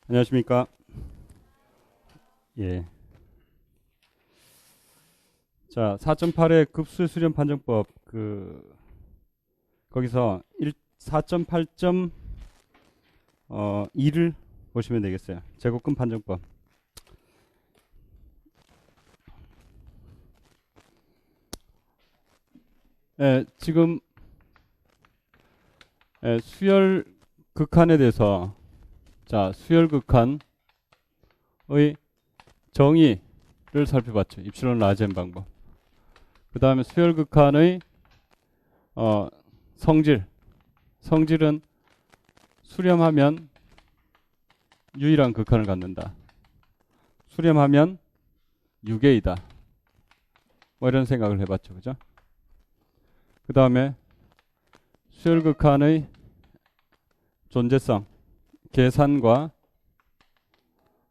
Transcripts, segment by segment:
안녕하십니까. 예. 자, 4.8의 급수 수렴 판정법, 거기서 4.8.2를 보시면 되겠어요. 제곱근 판정법. 지금, 수열 극한에 대해서, 자, 수열 극한의 정의를 살펴봤죠. 입실론 라젠 방법. 그 다음에 수열 극한의 성질은 수렴하면 유일한 극한을 갖는다. 수렴하면 유계이다. 뭐 이런 생각을 해봤죠. 그죠? 그 다음에 수열 극한의 존재성, 계산과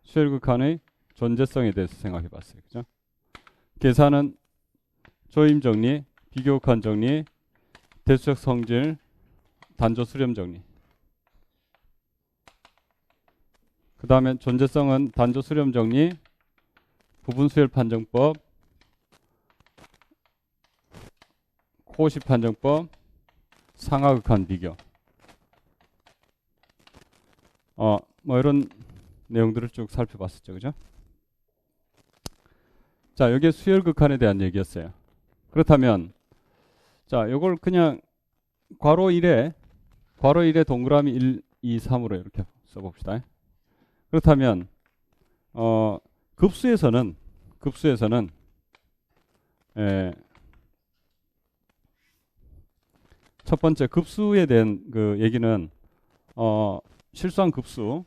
수열 극한의 존재성에 대해서 생각해 봤어요. 그죠? 계산은 조임 정리, 비교 극한 정리, 대수적 성질, 단조 수렴 정리. 그 다음에 존재성은 단조 수렴 정리, 부분 수열 판정법, 코시 판정법, 상하 극한 비교. 뭐 이런 내용들을 쭉 살펴봤었죠. 그죠? 자, 여기에 수열 극한에 대한 얘기였어요. 그렇다면, 자, 요걸 그냥 괄호 1에 동그라미 1, 2, 3으로 이렇게 써봅시다. 그렇다면, 급수에서는, 첫 번째 급수에 대한 그 얘기는, 실수한 급수는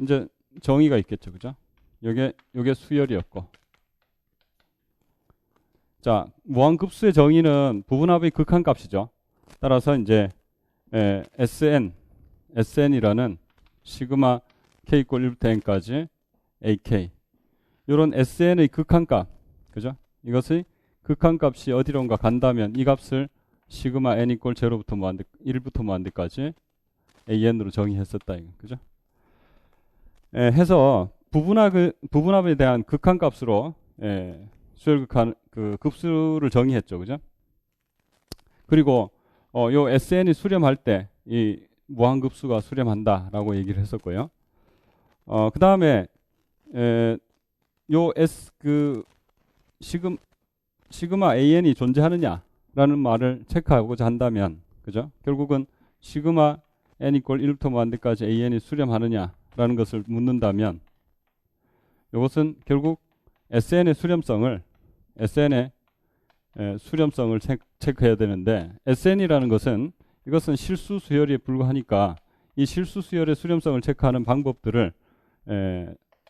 이제 정의가 있겠죠. 그죠? 요게 수열이었고. 자, 무한급수의 정의는 부분합의 극한값이죠. 따라서 이제 SN이라는 시그마 K = 1부터 N까지 AK 요런 SN의 극한값, 그죠? 이것의 극한값이 어디론가 간다면 이 값을 시그마 N = 0부터 무한대 1부터 무한대까지 AN으로 정의했었다. 이거. 그죠? 해서 부분합에 대한 극한값으로 수열 극한 급수를 정의했죠. 그죠? 그리고 요 SN이 수렴할 때 이 무한급수가 수렴한다라고 얘기를 했었고요. 그 다음에 요 시그마 AN이 존재하느냐라는 말을 체크하고자 한다면, 그죠? 결국은 시그마 N = 1부터 무한대까지 AN이 수렴하느냐라는 것을 묻는다면, 이것은 결국 SN의 수렴성을 체크해야 되는데, SN이라는 것은 이것은 실수 수열에 불과하니까 이 실수 수열의 수렴성을 체크하는 방법들을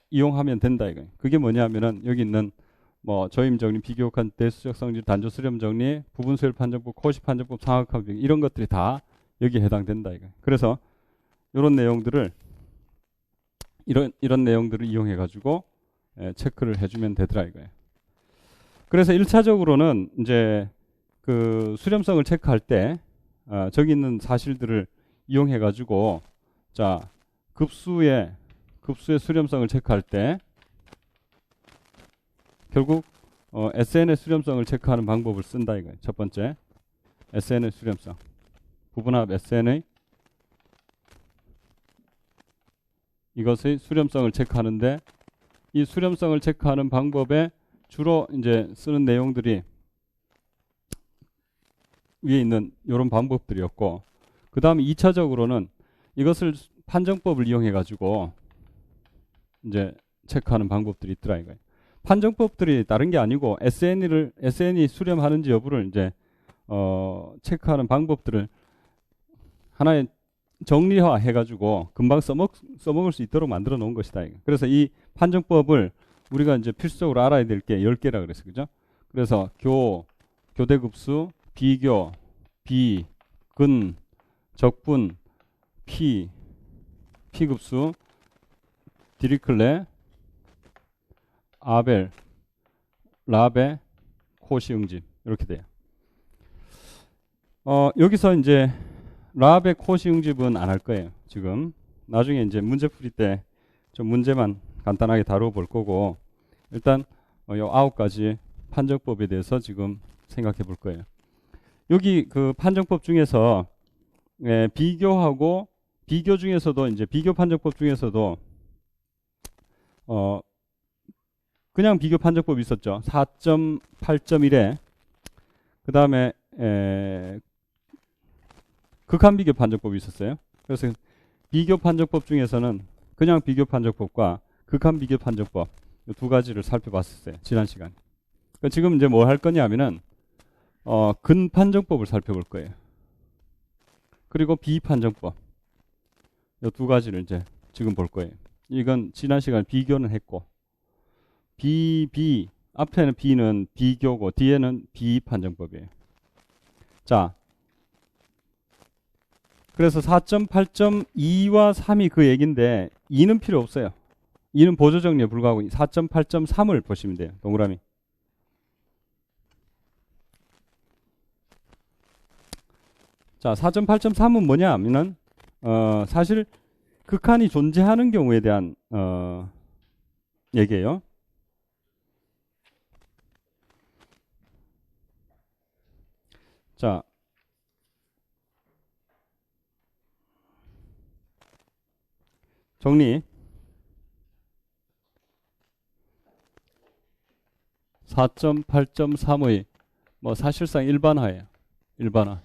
이용하면 된다 이거예요. 그게 뭐냐면은 여기 있는 뭐 조임 정리, 비교 극한, 대수적 성질, 단조 수렴 정리, 부분 수열 판정법, 코시 판정법, 상하 극한 비교 이런 것들이 다 여기에 해당된다 이거예요. 그래서 이런 내용들을 이용해 가지고 체크를 해주면 되더라 이거예요. 그래서 1차적으로는 이제 그 수렴성을 체크할 때 저기 있는 사실들을 이용해 가지고, 자, 급수의 수렴성을 체크할 때 결국 SN의 수렴성을 체크하는 방법을 쓴다 이거예요. 첫 번째, SN의 수렴성, 부분합 SN의 이것의 수렴성을 체크하는데, 이 수렴성을 체크하는 방법에 주로 이제 쓰는 내용들이 위에 있는 이런 방법들이었고, 그 다음에 2차적으로는 이것을 판정법을 이용해 가지고 이제 체크하는 방법들이 있더라 이거예요. 판정법들이 다른 게 아니고 SN이 수렴하는지 여부를 이제 체크하는 방법들을 하나의 정리화 해가지고 금방 써먹을 수 있도록 만들어 놓은 것이다. 그래서 이 판정법을 우리가 이제 필수적으로 알아야 될 게 10개라 그랬어요. 그죠? 그래서 교대급수, 비교, 근, 적분, 피급수, 디리클레, 아벨, 라베, 코시 응집 이렇게 돼요. 여기서 이제 라베 코시 응집은 안 할 거예요. 지금 나중에 이제 문제 풀이 때 좀 문제만 간단하게 다루어 볼 거고, 일단 요 9가지 판정법에 대해서 지금 생각해 볼 거예요. 여기 그 판정법 중에서 비교하고 비교 중에서도 이제 비교 판정법 중에서도 그냥 비교 판정법이 있었죠. 4.8.1에 그 다음에 극한 비교 판정법이 있었어요. 그래서 비교 판정법 중에서는 그냥 비교 판정법과 극한 비교 판정법 이 두 가지를 살펴봤었어요. 지난 시간. 그러니까 지금 이제 뭘 할 거냐면은 근 판정법을 살펴볼 거예요. 그리고 비판정법 이 두 가지를 이제 지금 볼 거예요. 이건 지난 시간 비교는 했고, 앞에는 B는 비교고 뒤에는 비판정법이에요. 자, 그래서 4.8.2와 3이 그 얘기인데 2는 필요 없어요. 2는 보조 정리에 불과하고 4.8.3을 보시면 돼요. 동그라미. 자, 4.8.3은 뭐냐 하면은 사실 극한이 존재하는 경우에 대한 얘기예요. 자, 정리. 4.8.3의 뭐 사실상 일반화예요. 일반화.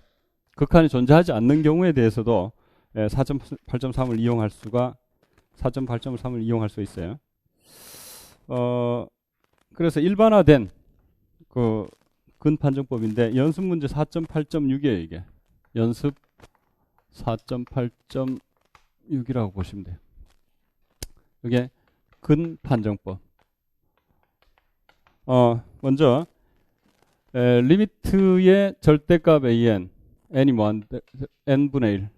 극한이 존재하지 않는 경우에 대해서도 4.8.3을 이용할 수가 4.8.3을 이용할 수 있어요. 그래서 일반화된 그 근판정법인데 연습 문제 4.8.6이에요, 이게. 연습 4.8.6이라고 보시면 돼요. 이게 근판정법. 먼저 리미트의 절대값 an n이 뭐 n분의 1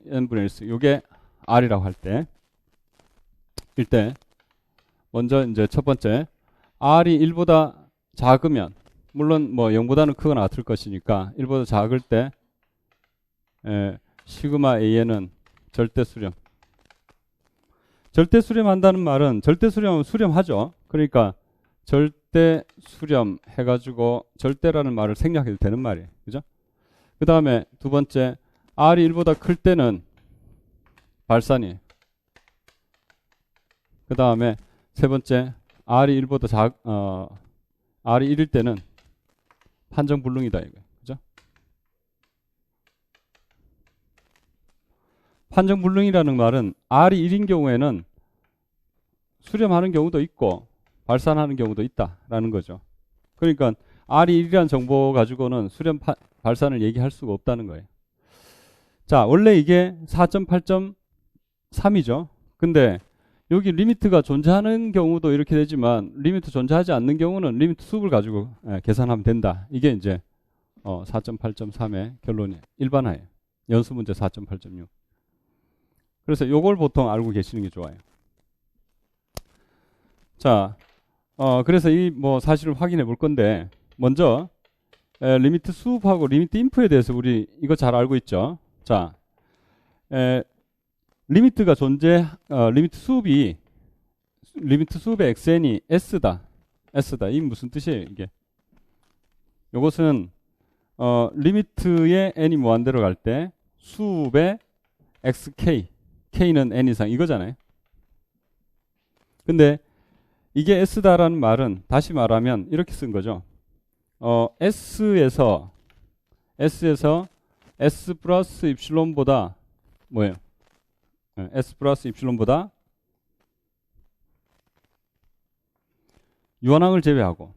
n분의 1 요게 r이라고 할 때 일때 먼저 이제 첫 번째 r이 1보다 작으면 물론 뭐 0보다는 크거나 같을 것이니까 1보다 작을 때 시그마 an은 절대 수렴. 절대 수렴한다는 말은 절대 수렴은 수렴하죠. 그러니까 절대 수렴 해가지고 절대라는 말을 생략해도 되는 말이에요. 그죠? 그 다음에 두 번째 r이 1보다 클 때는 발산이에요. 그 다음에 세 번째 r이 1보다 r이 1일 때는 판정불능이다 이거예요. 그죠? 판정불능이라는 말은 r이 1인 경우에는 수렴하는 경우도 있고 발산하는 경우도 있다라는 거죠. 그러니까 r이 1이라는 정보 가지고는 수렴 발산을 얘기할 수가 없다는 거예요. 자, 원래 이게 4.8.3이죠. 근데 여기 리미트가 존재하는 경우도 이렇게 되지만 리미트 존재하지 않는 경우는 리미트 수업을 가지고 계산하면 된다. 이게 이제 4.8.3의 결론이에요. 일반화예요. 연수 문제 4.8.6. 그래서 요걸 보통 알고 계시는 게 좋아요. 자, 그래서 이 뭐 사실을 확인해 볼 건데 먼저 리미트 수업하고 리미트 인프에 대해서 우리 이거 잘 알고 있죠. 자, 리미트가 리미트 수업의 xn이 s다. 이 무슨 뜻이에요, 이게? 요것은 리미트의 n이 무한대로 갈 때 수업의 xk, k는 n 이상 이거잖아요. 근데 이게 s다라는 말은 다시 말하면 이렇게 쓴 거죠. s에서 s 플러스 입실론보다 뭐예요? s 플러스 입실론보다 유한항을 제외하고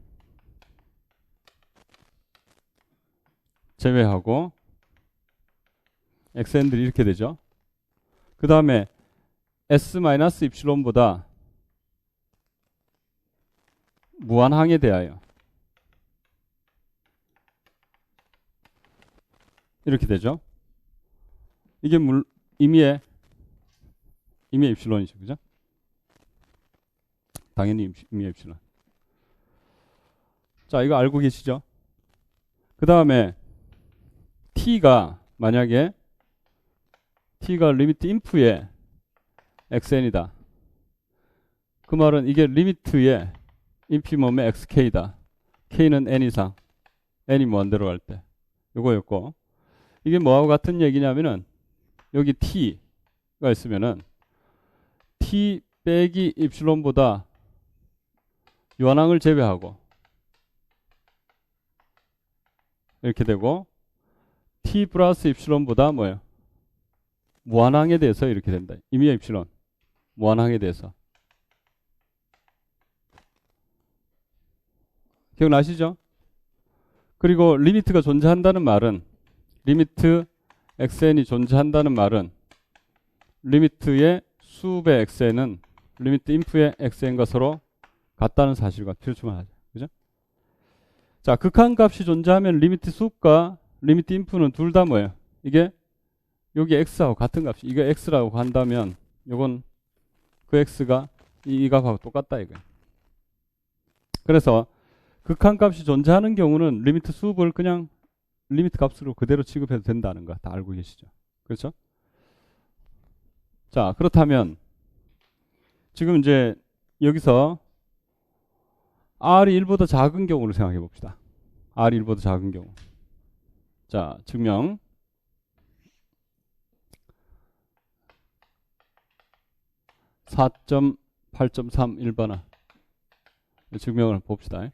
xn들이 이렇게 되죠. 그 다음에 s 마이너스 입실론보다 무한항에 대하여 이렇게 되죠. 이게 임의의 입실론이죠. 그죠? 당연히 임의의 입실론. 자, 이거 알고 계시죠? 그 다음에 t가 만약에 t가 리미트 인프에 xn이다. 그 말은 이게 리미트의 인피멈의 xk다. k는 n 이상, n이 무한대로 갈 때. 요거였고, 이게 뭐하고 같은 얘기냐면은 여기 t가 있으면은 t 빼기 입실론보다 유한항을 제외하고 이렇게 되고, t 플러스 입실론보다 뭐예요? 무한항에 대해서 이렇게 된다. 임의의 입실론, 무한항에 대해서. 기억나시죠? 그리고 리미트가 존재한다는 말은, 리미트 xn이 존재한다는 말은 리미트의 수배 xn은 리미트 인프의 xn과 서로 같다는 사실과 필수만 하죠. 그죠? 자, 극한값이 존재하면 리미트 수과 리미트 인프는 둘 다 뭐예요? 이게 여기 x하고 같은 값이, 이게 x라고 한다면 요건 그 x가 이 값하고 똑같다 이거예요. 그래서 극한값이 존재하는 경우는 리미트 수업을 그냥 리미트 값으로 그대로 취급해도 된다는 거 다 알고 계시죠? 그렇죠? 자, 그렇다면 지금 이제 여기서 R이 1보다 작은 경우를 생각해 봅시다. R이 1보다 작은 경우. 자, 증명. (4.8.3) 증명을 봅시다.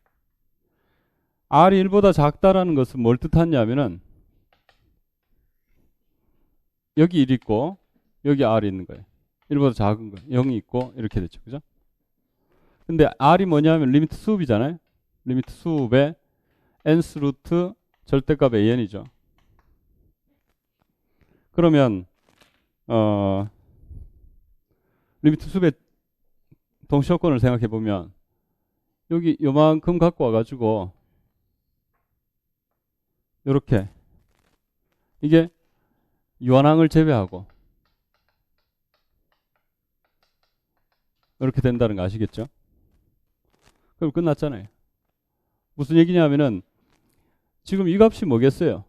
R이 1보다 작다라는 것은 뭘 뜻하냐면은 여기 1 있고 여기 R이 있는 거예요. 1보다 작은 거 0이 있고 이렇게 됐죠. 그죠? 근데 R이 뭐냐면 리미트 수업이잖아요. 리미트 수업의 nth 루트 절대값 an이죠. 그러면 리미트 수업의 동시효건을 생각해 보면 여기 요만큼 갖고 와가지고 요렇게 이게 유한항을 제외하고 이렇게 된다는 거 아시겠죠? 그럼 끝났잖아요. 무슨 얘기냐면은 지금 이 값이 뭐겠어요?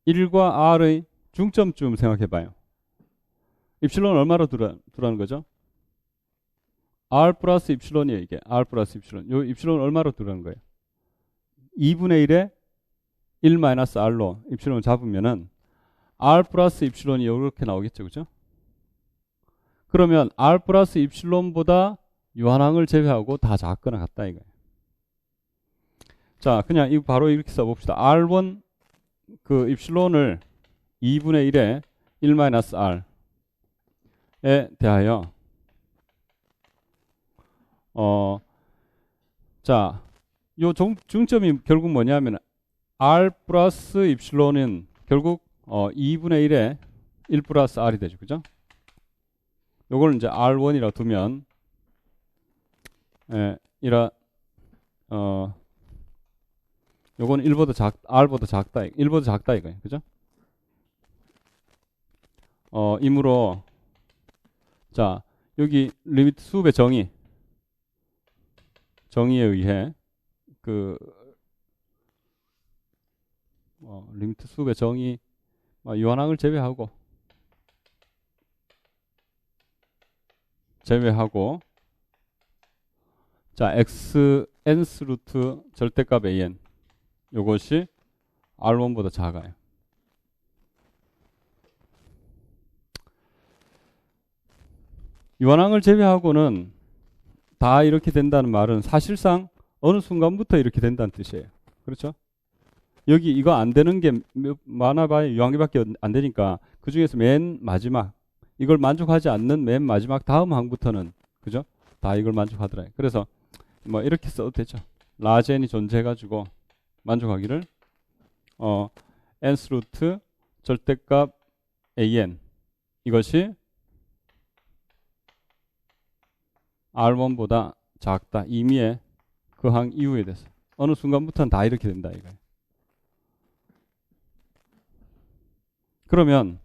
1과 R의 중점쯤 생각해 봐요. 입실론은 얼마로 두라는 거죠? R 플러스 입실론이에요, 이게. R 플러스 입실론. 요 입실론은 얼마로 두라는 거예요? 2분의 1에 1 마이너스 R로 입실론을 잡으면은 R 플러스 입실론이 이렇게 나오겠죠, 그죠? 그러면 R 플러스 입실론보다 유한항을 제외하고 다 작거나 같다 이거예요. 자, 그냥 이거 바로 이렇게 써봅시다. R1 그 입실론을 2분의 1에 1 마이너스 R에 대하여 자, 요 중점이 결국 뭐냐면 R 플러스 입실론은 결국 2분의 1에 1 플러스 R이 되죠. 그죠? 요걸 이제 R1이라고 두면 요거는 1보다 R보다 작다. 1보다 작다 이거예요. 그죠? 이므로 자, 여기 리미트 수업의 정의에 의해 리미트 수업의 정의 유한항을 제외하고 자, x nth 루트 절대값 an 요것이 R1보다 작아요. 유한항을 제외하고는 다 이렇게 된다는 말은 사실상 어느 순간부터 이렇게 된다는 뜻이에요. 그렇죠? 여기 이거 안 되는 게 많아봐야 유한계밖에 안 되니까 그 중에서 맨 마지막 이걸 만족하지 않는 맨 마지막 다음 항부터는 그죠? 다 이걸 만족하더라고요. 그래서 뭐 이렇게 써도 되죠. 라젠이 존재해가지고 만족하기를 nth 루트 절대값 an 이것이 R1보다 작다. 임의의 그 항 이후에 대해서 어느 순간부터는 다 이렇게 된다 이거예요. 그러면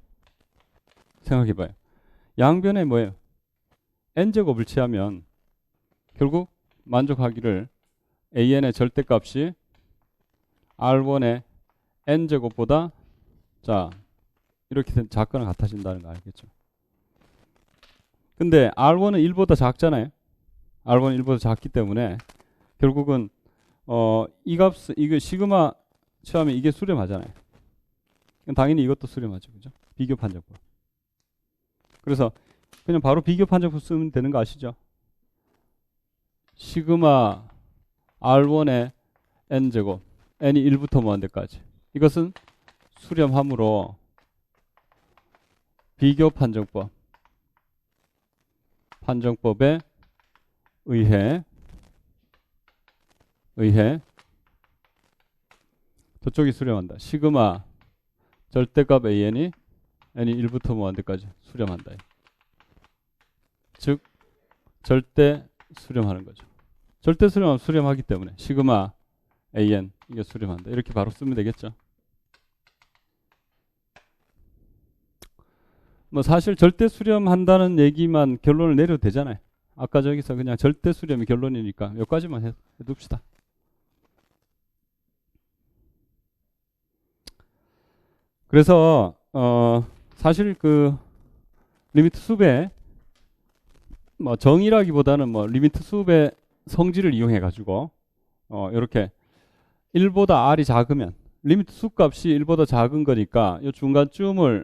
생각해봐요. 양변에 뭐예요? n제곱을 취하면 결국 만족하기를 an의 절대값이 R1의 n제곱보다 자 이렇게 작거나 같아진다는 거 알겠죠? 근데 R1은 1보다 작잖아요. R1은 1보다 작기 때문에 결국은 이 값, 이거 시그마 처음에 이게 수렴하잖아요. 당연히 이것도 수렴하죠. 그죠? 비교 판정법. 그래서 그냥 바로 비교 판정법 쓰면 되는 거 아시죠? 시그마 R1의 n제곱, n이 1부터 무한대까지. 이것은 수렴함으로 비교 판정법에 의해 저쪽이 수렴한다. 시그마 절대값 n이 1부터 무한대까지 수렴한다. 즉 절대 수렴하는 거죠. 절대 수렴하면 수렴하기 때문에 시그마 an 이게 수렴한다. 이렇게 바로 쓰면 되겠죠. 뭐 사실 절대 수렴한다는 얘기만 결론을 내려도 되잖아요. 아까 저기서 그냥 절대 수렴이 결론이니까 여기까지만 해둡시다. 그래서 사실 그 리미트 수배 뭐 정의라기보다는 뭐 리미트 수배 성질을 이용해 가지고 이렇게 1보다 r이 작으면 리미트 수값이 1보다 작은 거니까 이 중간쯤을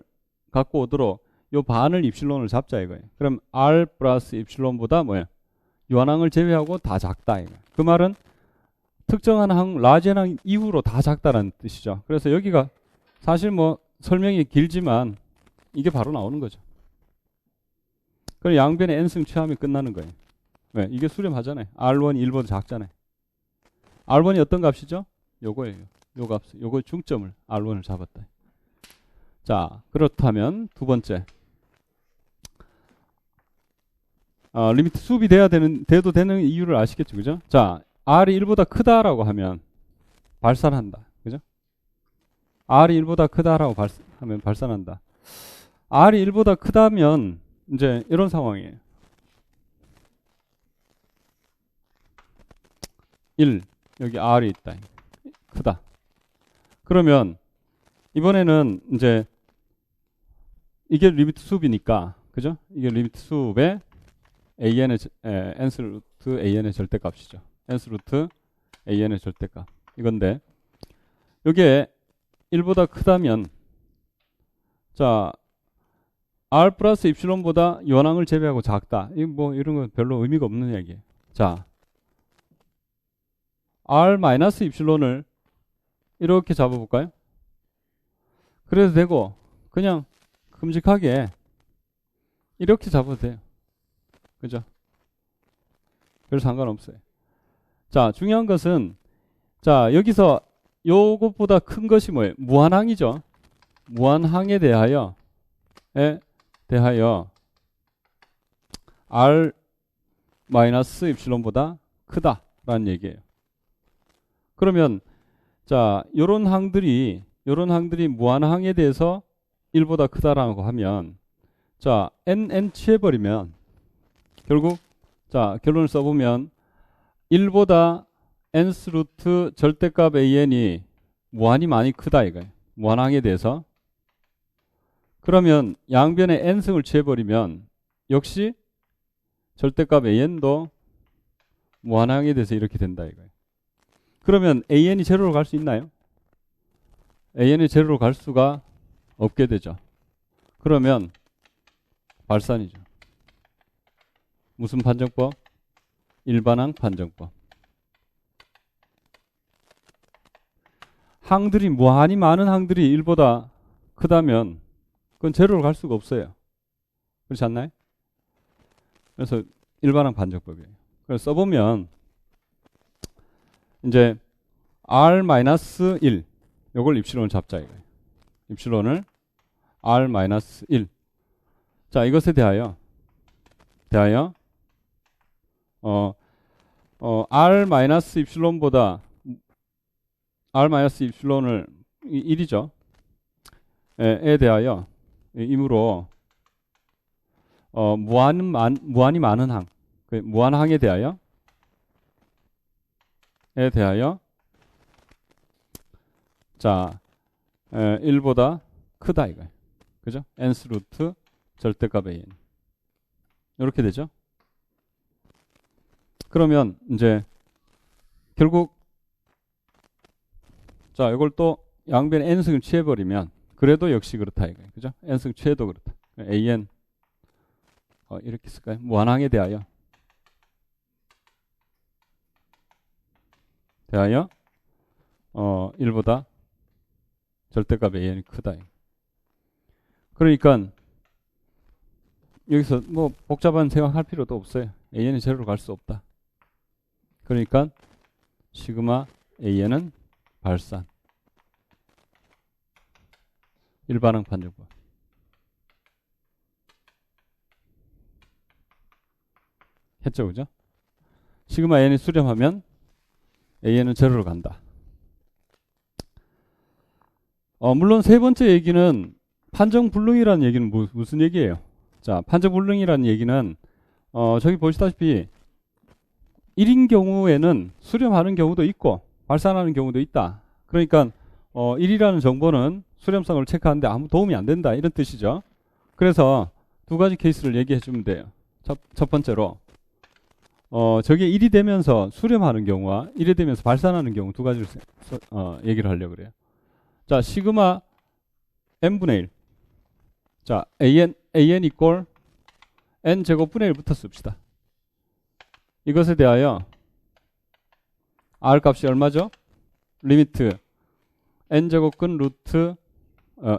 갖고 오도록 요 반을 입실론을 잡자 이거예요. 그럼 r 플러스 입실론보다 뭐예요? 요한항을 제외하고 다 작다 이거예요. 그 말은 특정한 항 라지한 이후로 다 작다라는 뜻이죠. 그래서 여기가 사실 뭐 설명이 길지만 이게 바로 나오는 거죠. 그럼 양변에 n승 취하면 끝나는 거예요. 왜? 이게 수렴하잖아요. R1이 1보다 작잖아요. R1이 어떤 값이죠? 요거예요. 요 값, 요거 중점을 R1을 잡았다. 자, 그렇다면 두 번째. 리미트 수업이 돼도 되는 이유를 아시겠죠? 그죠? 자, R이 1보다 크다라고 하면 발산한다. 그죠? R이 1보다 크다라고 하면 발산한다. R이 1보다 크다면 이제 이런 상황이에요. 1, 여기 R이 있다. 크다. 그러면 이번에는 이제 이게 리미트 수업이니까, 그죠? 이게 리미트 수업의 an의 n스 루트 an의 절대값이죠. n스 루트 an의 절대값. 이건데 이게 1보다 크다면 자 r 플러스 입실론보다 요한항을 제외하고 작다. 이 뭐 이런 건 별로 의미가 없는 얘기예요. 자 r 마이너스 입실론을 이렇게 잡아볼까요? 그래도 되고 그냥 큼직하게 이렇게 잡아도 돼요. 그죠? 별 상관없어요. 자, 중요한 것은 자, 여기서 요것보다 큰 것이 뭐예요? 무한항이죠. 무한항에 대하여 r 마이너스 입실론보다 크다라는 얘기예요. 그러면 자, 요런 항들이 무한항에 대해서 1보다 크다라고 하면 자, n 취해버리면 결국 자, 결론을 써보면 1보다 n스 루트 절대값 an이 무한히 많이 크다 이거예요. 무한항에 대해서. 그러면 양변에 n승을 취해버리면 역시 절대값 an도 무한항에 대해서 이렇게 된다 이거예요. 그러면 an이 제로로 갈 수 있나요? an이 제로로 갈 수가 없게 되죠. 그러면 발산이죠. 무슨 판정법? 일반항 판정법. 항들이 무한히 많은 항들이 1보다 크다면 그건 제로로 갈 수가 없어요. 그렇지 않나요? 그래서 일반항 판정법이에요. 그래서 써보면 이제 r-1 요걸 입실론을 잡자 이거예요. 입실론을 r-1 자 이것에 대하여 r-입실론보다 r-입실론을 1이죠. 에 대하여 이므로 무한히 많은 항, 무한항에 대하여 자 1보다 크다 이거예요. 그죠? n스 루트 절대값 an 이렇게 되죠. 그러면 이제 결국 자 이걸 또 양변에 n승을 취해버리면 그래도 역시 그렇다 이거예요. 그죠? n승 취해도 그렇다. an 이렇게 쓸까요? 무한항에 대하여 1보다 절대값 an이 크다. 그러니까 여기서 뭐 복잡한 생각할 필요도 없어요. an이 제로로 갈 수 없다. 그러니까 시그마 an은 발산. 일반항 판정법. 했죠, 그죠? 시그마 n이 수렴하면 an은 제로로 간다. 물론 세 번째 얘기는 판정불능이라는 얘기는 무슨 얘기예요? 자, 판정불능이라는 얘기는 저기 보시다시피 1인 경우에는 수렴하는 경우도 있고 발산하는 경우도 있다. 그러니까 1이라는 정보는 수렴성을 체크하는데 아무 도움이 안 된다 이런 뜻이죠. 그래서 두 가지 케이스를 얘기해 주면 돼요. 첫 번째로 저게 1이 되면서 수렴하는 경우와 1이 되면서 발산하는 경우 두 가지를 얘기를 하려고 그래요. 자, 시그마 n분의 1. 자, an 이꼴 n 제곱분의 1부터 씁시다. 이것에 대하여 r 값이 얼마죠? 리미트 n 제곱근 루트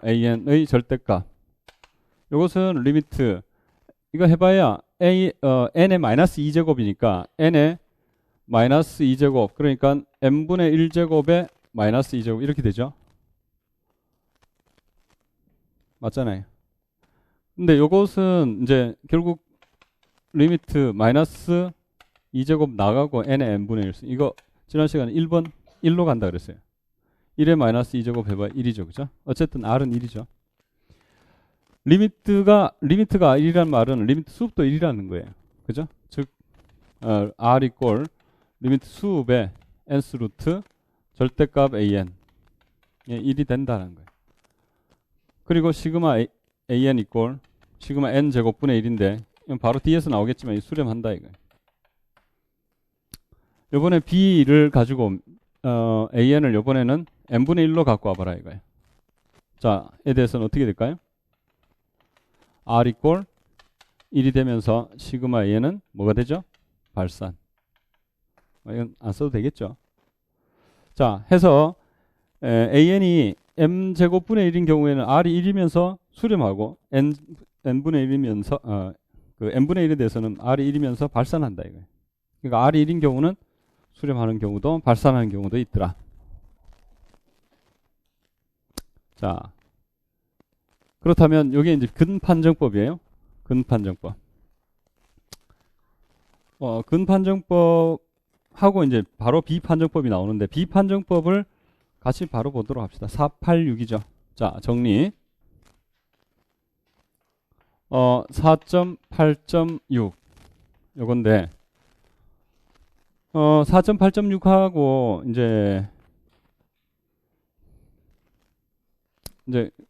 an의 절대값. 이것은 리미트 이거 해봐야 n의 마이너스 2제곱이니까 n의 마이너스 2제곱 그러니까 n분의 1제곱에 마이너스 2제곱 이렇게 되죠. 맞잖아요. 근데 요것은 이제 결국 리미트 마이너스 2제곱 나가고 n의 n분의 1 이거 지난 시간에 1번 1로 간다 그랬어요. 1의 마이너스 2제곱 해봐야 1이죠. 그죠? 어쨌든 r은 1이죠. 리미트가 1이라는 말은 리미트 수업도 1이라는 거예요. 그죠? 즉 r 이꼴 리미트 수업의 nth 루트 절대값 an 1이 된다는 거예요. 그리고 시그마 an 이꼴 시그마 n 제곱분의 1인데 이건 바로 뒤에서 나오겠지만 수렴한다 이거예요. 요번에 b를 가지고 an을 요번에는 n분의 1로 갖고 와봐라 이거예요. 자, 에 대해서는 어떻게 될까요? r 이꼴 1이 되면서 시그마 an은 뭐가 되죠? 발산. 이건 안 써도 되겠죠. 자, 해서 an이 m제곱분의 1인 경우에는 r이 1이면서 수렴하고 n분의 1이면서 그 n분의 1에 대해서는 r이 1이면서 발산한다 이거예요. 그러니까 r이 1인 경우는 수렴하는 경우도 발산하는 경우도 있더라. 자, 그렇다면 이게 이제 근판정법이에요. 근판정법. 근판정법하고 이제 바로 비판정법이 나오는데 비판정법을 같이 바로 보도록 합시다. 486이죠. 자, 정리. 4.8.6 요건데 4.8.6하고 이제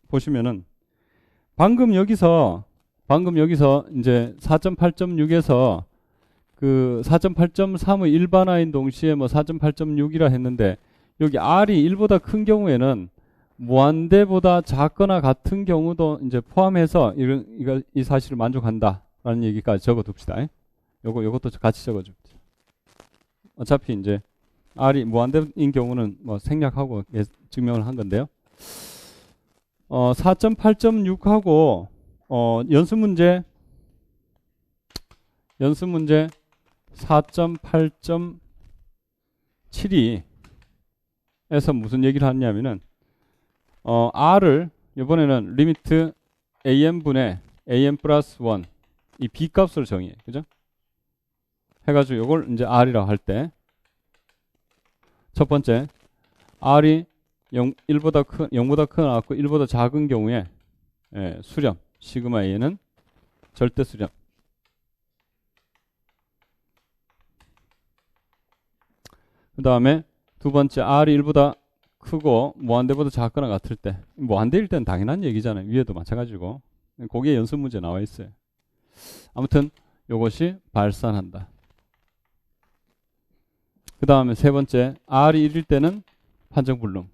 보시면은 방금 여기서 이제 4.8.6에서 그 4.8.3의 일반화인 동시에 뭐 4.8.6이라 했는데 여기 r이 1보다 큰 경우에는 무한대보다 작거나 같은 경우도 이제 포함해서 이 사실을 만족한다라는 얘기까지 적어둡시다. 요것도 같이 적어줍니다. 어차피 이제 r이 무한대인 경우는 뭐 생략하고 증명을 한 건데요. 4.8.6하고 연습문제 4.8.7이 에서 무슨 얘기를 하냐면은 r을 이번에는 리미트 an분의 an 플러스 1 이 b 값을 정의해. 그죠? 해가지고 이걸 이제 r이라고 할 때 첫 번째 r이 0보다 크거나 같고 1보다 작은 경우에 수렴 시그마 a는 절대 수렴. 그 다음에 두 번째 r이 1보다 크고 무한대보다 작거나 같을 때 무한대일 때는 당연한 얘기잖아요. 위에도 마찬가지고 거기에 연습 문제 나와 있어요. 아무튼 요것이 발산한다. 그 다음에 세 번째, R이 1일 때는 판정불능.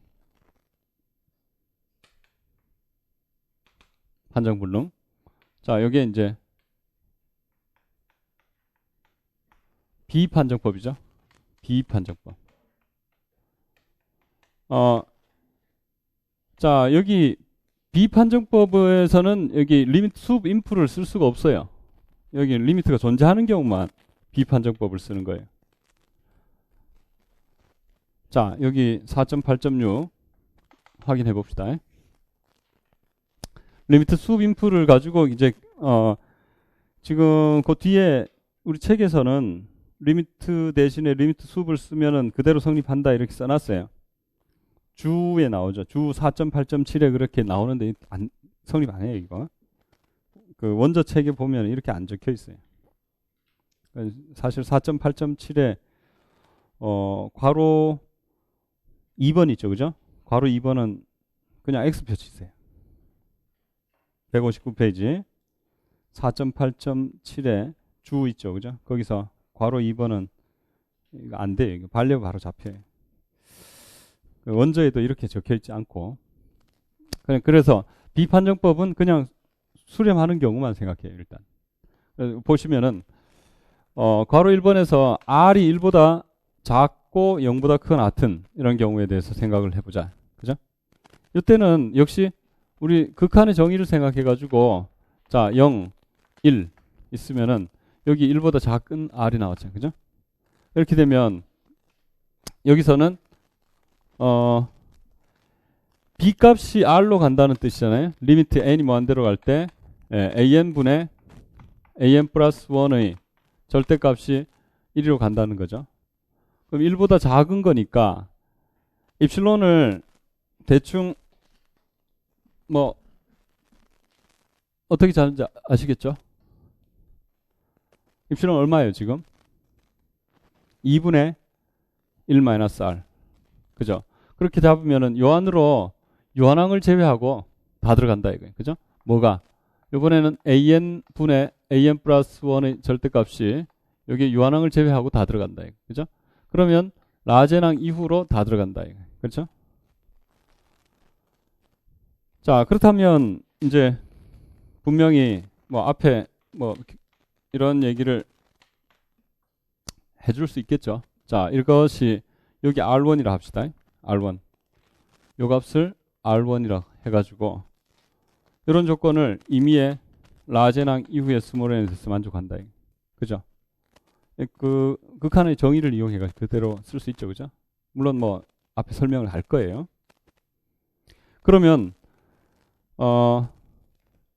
판정불능. 자, 여기에 이제 비판정법이죠. 비판정법. 자, 여기 비판정법에서는 여기 리미트 숲 인프를 쓸 수가 없어요. 여기 리미트가 존재하는 경우만 비판정법을 쓰는 거예요. 자, 여기 4.8.6 확인해 봅시다. 리미트 숲 인프를 가지고 이제 지금 그 뒤에 우리 책에서는 리미트 대신에 리미트 숲을 쓰면은 그대로 성립한다 이렇게 써놨어요. 주에 나오죠. 주 4.8.7에 그렇게 나오는데 성립 안 해요, 이거. 그 원저 책에 보면 이렇게 안 적혀 있어요. 사실 4.8.7에 괄호 2번 있죠, 그죠? 괄호 2번은 그냥 X 표시 있어요. 159페이지 4.8.7에 주 있죠, 그죠? 거기서 괄호 2번은 이거 안 돼요. 이거 반려 바로 잡혀요. 원저에도 이렇게 적혀 있지 않고. 그래서 비판정법은 그냥 수렴하는 경우만 생각해요, 일단. 보시면은 괄호 1번에서 R이 1보다 작고 0보다 큰 같은 이런 경우에 대해서 생각을 해보자. 그죠? 이때는 역시 우리 극한의 정의를 생각해 가지고 자, 0, 1 있으면은 여기 1보다 작은 R이 나왔죠. 그죠? 이렇게 되면 여기서는 B 값이 R로 간다는 뜻이잖아요. 리미트 n이 무한대로 갈 때 an분의 an 플러스 1의 절대값이 1로 간다는 거죠. 그럼 1보다 작은 거니까 입실론을 대충 뭐 어떻게 자는지 아시겠죠? 입실론 얼마예요 지금? 2분의 1 마이너스 R. 그죠? 그렇게 잡으면은 요 안으로 요한항을 제외하고 다 들어간다 이거예요. 그죠? 뭐가? 이번에는 an분의 an 플러스 1의 절대값이 여기 요한항을 제외하고 다 들어간다 이거. 그죠? 그러면 라젠항 이후로 다 들어간다 이거. 그렇죠? 자, 그렇다면 이제 분명히 뭐 앞에 뭐 이런 얘기를 해줄 수 있겠죠. 자, 이것이 여기 R1이라 합시다. R1. 요 값을 R1이라 해가지고 이런 조건을 임의의 라젠항 이후의 스몰 n에서 만족한다. 그죠? 그 극한의 정의를 이용해가지고 그대로 쓸 수 있죠. 그죠? 물론 뭐 앞에 설명을 할 거예요. 그러면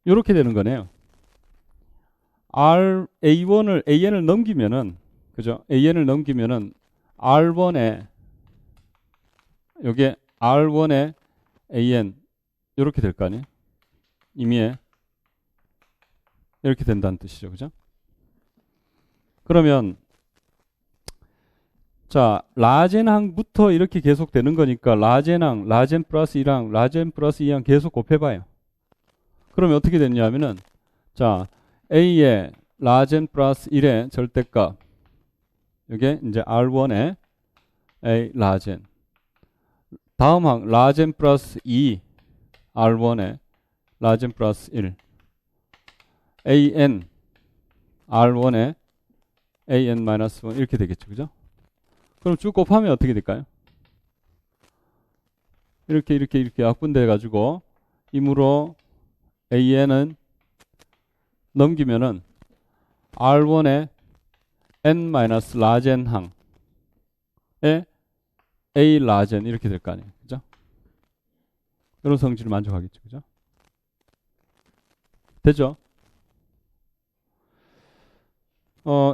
요렇게 되는 거네요. an을 넘기면은 그죠? an을 넘기면은 R1에 요게 R1의 an 요렇게 될 거 아니에요? 임의의 이렇게 된다는 뜻이죠. 그죠? 그러면 자, 라젠항부터 이렇게 계속 되는 거니까 라젠항, 라젠 플러스 1항, 라젠 플러스 2항 계속 곱해봐요. 그러면 어떻게 되냐면은 자, A의 라젠 플러스 1의 절대값 이게 이제 R1의 A 라젠 다음 항 라젠 플러스 2 R1의 라젠 플러스 1 AN R1의 AN 마이너스 1 이렇게 되겠죠. 그죠? 그럼 쭉 곱하면 어떻게 될까요? 이렇게 약분돼 가지고 이므로 AN은 넘기면은 R1의 N 마이너스 라젠 항에 A 라젠 이렇게 될 거 아니에요. 그죠? 이런 성질을 만족하겠죠. 그죠? 되죠?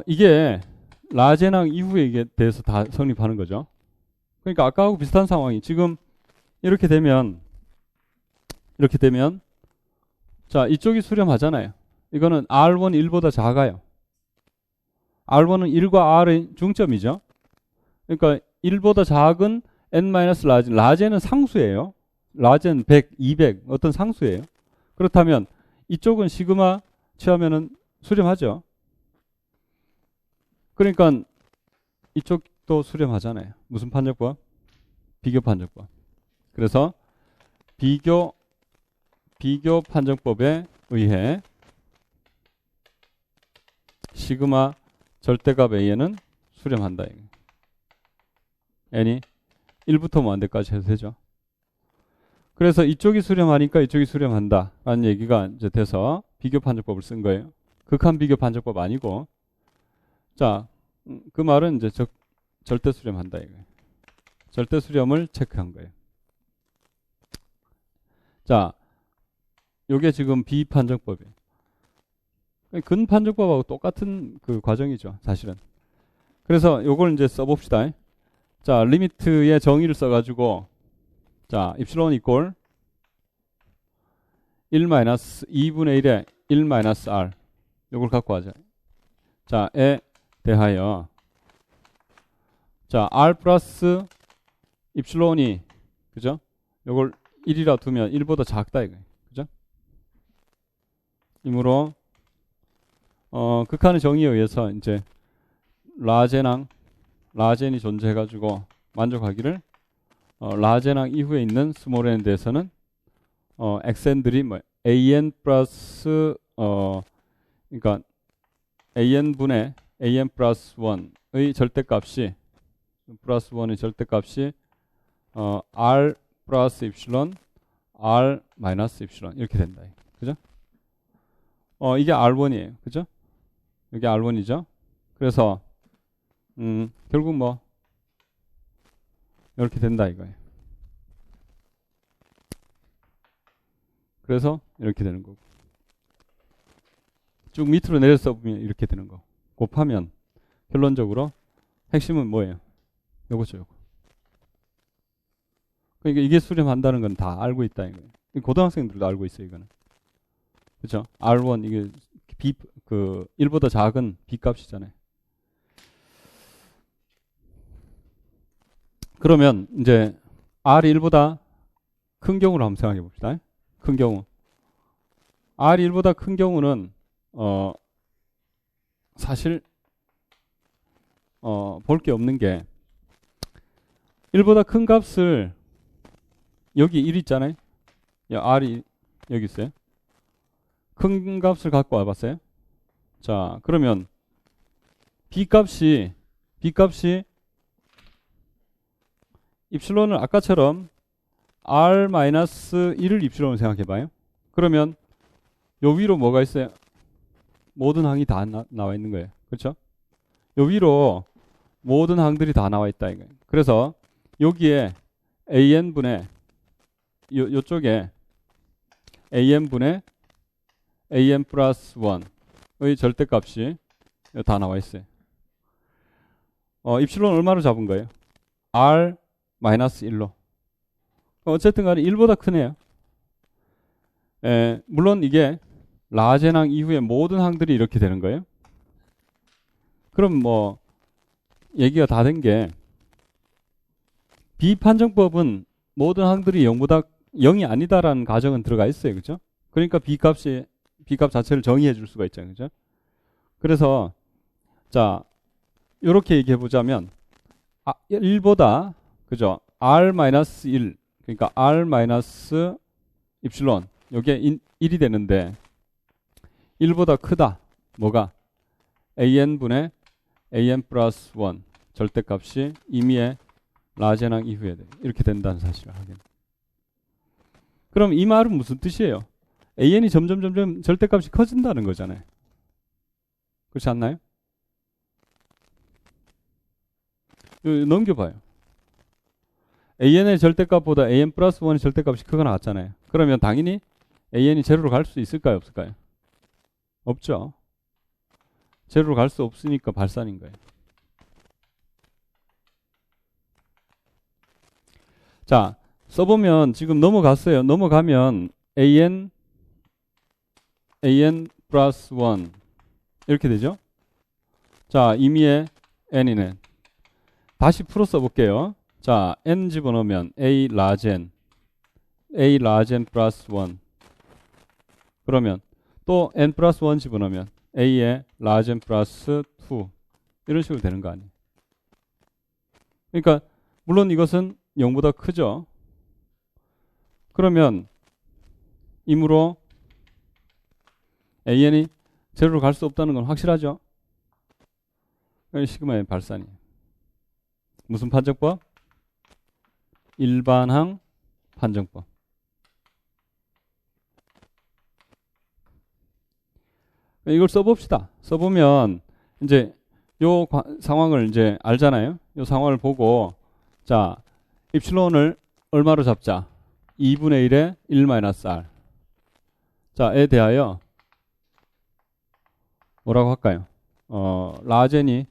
이게 라젠항 이후에 이게 대해서 다 성립하는 거죠. 그러니까 아까하고 비슷한 상황이 지금 이렇게 되면 자, 이쪽이 수렴하잖아요. 이거는 R1 1보다 작아요. R1은 1과 R의 중점이죠. 그러니까 1보다 작은 N-라젠. 라젠은 상수예요. 라젠 100, 200 어떤 상수예요. 그렇다면 이쪽은 시그마 취하면은 수렴하죠. 그러니까 이쪽도 수렴하잖아요. 무슨 판정법? 비교 판정법. 그래서 비교 판정법에 의해 시그마 절대값 A에는 수렴한다. n이 1부터 무한대까지 해도 되죠. 그래서 이쪽이 수렴하니까 이쪽이 수렴한다 라는 얘기가 이제 돼서 비교 판정법을 쓴 거예요. 극한 비교 판정법 아니고, 자, 그 말은 이제 절대 수렴한다 이거예요. 절대 수렴을 체크한 거예요. 자, 요게 지금 비판정법이에요. 근판정법하고 똑같은 그 과정이죠, 사실은. 그래서 요걸 이제 써봅시다. 자, 리미트의 정의를 써가지고, 자, 입실론 이꼴 1-2분의 1에 1-r 요걸 갖고 하자. 자, 에 대하여 자, r 플러스 입실론이 그죠? 요걸 1이라 두면 1보다 작다 이거예요. 그죠? 이므로 극한의 정의에 의해서 이제 라젠이 존재해가지고 만족하기를 라젠항 이후에 있는 스몰 n에 대해서는 xn들이 뭐 an 플러스 그러니까 an분의 an 플러스 1의 절대값이 플러스 1의 절대값이 r 플러스 입실론 r 마이너스 입실론 이렇게 된다. 그죠? 이게 r1이에요. 그죠? 여기 r1이죠. 그래서 결국 뭐 이렇게 된다 이거예요. 그래서 이렇게 되는 거고, 쭉 밑으로 내려서 보면 이렇게 되는 거. 곱하면 결론적으로 핵심은 뭐예요? 요거죠, 요거. 그러니까 이게 수렴한다는 건 다 알고 있다 이거예요. 고등학생들도 알고 있어요, 이거는. 그렇죠? R1 이게 그 1보다 작은 B 값이잖아요. 그러면 이제 R이 1보다 큰 경우를 한번 생각해 봅시다. 큰 경우. R이 1보다 큰 경우는 사실 볼 게 없는 게 1보다 큰 값을 여기 1 있잖아요. R이 여기 있어요. 큰 값을 갖고 와봤어요. 자, 그러면 B 값이 입실론을 아까처럼 R-1을 입실론으로 생각해봐요. 그러면 요 위로 뭐가 있어요? 모든 항이 다 나와 있는 거예요. 그렇죠? 요 위로 모든 항들이 다 나와 있다 이거예요. 그래서 여기에 AN분의 요쪽에 AN분의 AN 플러스 1의 절대값이 다 나와 있어요. 입실론 얼마로 잡은 거예요? R 마이너스 1로. 어쨌든 간에 1보다 크네요. 물론 이게 라젠항 이후에 모든 항들이 이렇게 되는 거예요. 그럼 뭐 얘기가 다 된 게 비판정법은 모든 항들이 0이 아니다라는 가정은 들어가 있어요. 그죠? 그러니까 B값 자체를 정의해 줄 수가 있잖아요. 그죠? 그래서 자, 요렇게 얘기해 보자면 1보다 그죠? R-1 그러니까 R- 입실론 요게 1이 되는데 1보다 크다. 뭐가? AN분의 AN 플러스 1 절대값이 임의의 라젠항 이후에 이렇게 된다는 사실을 확인. 그럼 이 말은 무슨 뜻이에요? AN이 점점 절대값이 커진다는 거잖아요. 그렇지 않나요? 넘겨봐요. AN의 절대값보다 AN 플러스 1의 절대값이 크거나 같잖아요. 그러면 당연히 AN이 제로로 갈 수 있을까요? 없을까요? 없죠. 제로로 갈 수 없으니까 발산인 거예요. 자, 써보면 지금 넘어갔어요. 넘어가면 AN 플러스 1 이렇게 되죠. 자, 임의의 N이네. 다시 풀어 써볼게요. 자, N 집어넣으면 A 라젠 플러스 1 그러면 또 N 플러스 1 집어넣으면 A의 라젠 플러스 2 이런 식으로 되는 거 아니에요. 그러니까 물론 이것은 0보다 크죠. 그러면 이므로 AN이 제로로 갈 수 없다는 건 확실하죠. 시그마의 발산이에요. 무슨 판정법? 일반항 판정법. 이걸 써봅시다. 써보면 이제 요 상황을 이제 알잖아요. 요 상황을 보고 자 입실론을 얼마로 잡자? 2분의 1에 1-r. 자에 대하여 뭐라고 할까요? 라젠이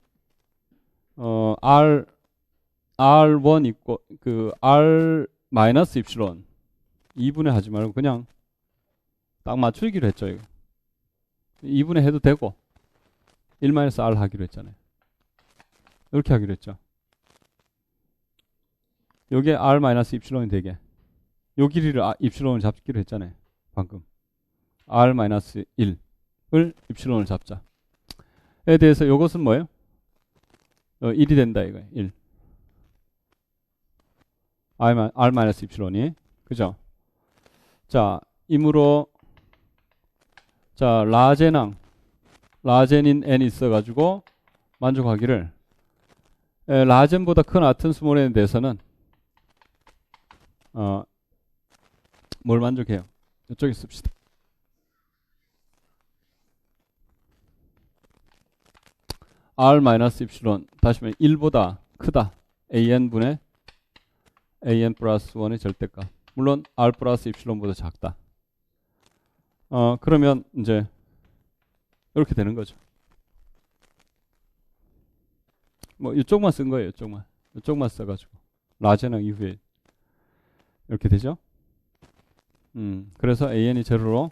R1 있고 그 R 마이너스 입실론 2분의 하지 말고 그냥 딱 맞추기로 했죠. 이거. 2분의 해도 되고 1-R 하기로 했잖아요. 이렇게 하기로 했죠. 요게 R 마이너스 입실론이 되게 요 길이를 입실론을 잡기로 했잖아요. 방금 R 마이너스 1을 입실론을 잡자. 에 대해서 요것은 뭐예요? 1이 된다 이거예요. 1. R 마이너스 입실론이 그죠? 자, 이므로 자 라젠인 n이 있어가지고 만족하기를 라젠보다 큰 아튼 스몰 n에 대해서는 뭘 만족해요? 이쪽에 씁시다. R 마이너스 입실론 다시 말해 1보다 크다. AN분의 AN 플러스 1의 절대값. 물론 R 플러스 입실론보다 작다. 그러면 이제 이렇게 되는 거죠. 뭐 이쪽만 쓴 거예요. 이쪽만 써가지고 라젠항 이후에 이렇게 되죠. 그래서 AN이 제로로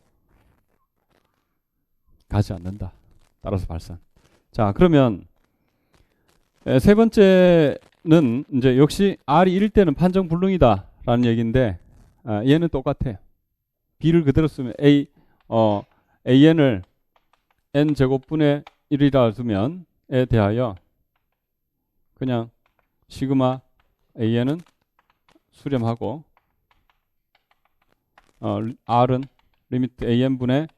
가지 않는다. 따라서 발산. 자, 그러면 세 번째는 이제 역시 R이 1일 때는 판정 불능이다라는 얘기인데 얘는 똑같아요. B를 그대로 쓰면 AN을 n 제곱분의 1이라 두면 에 대하여 그냥 시그마 AN은 수렴하고 R은 리미트 AN분의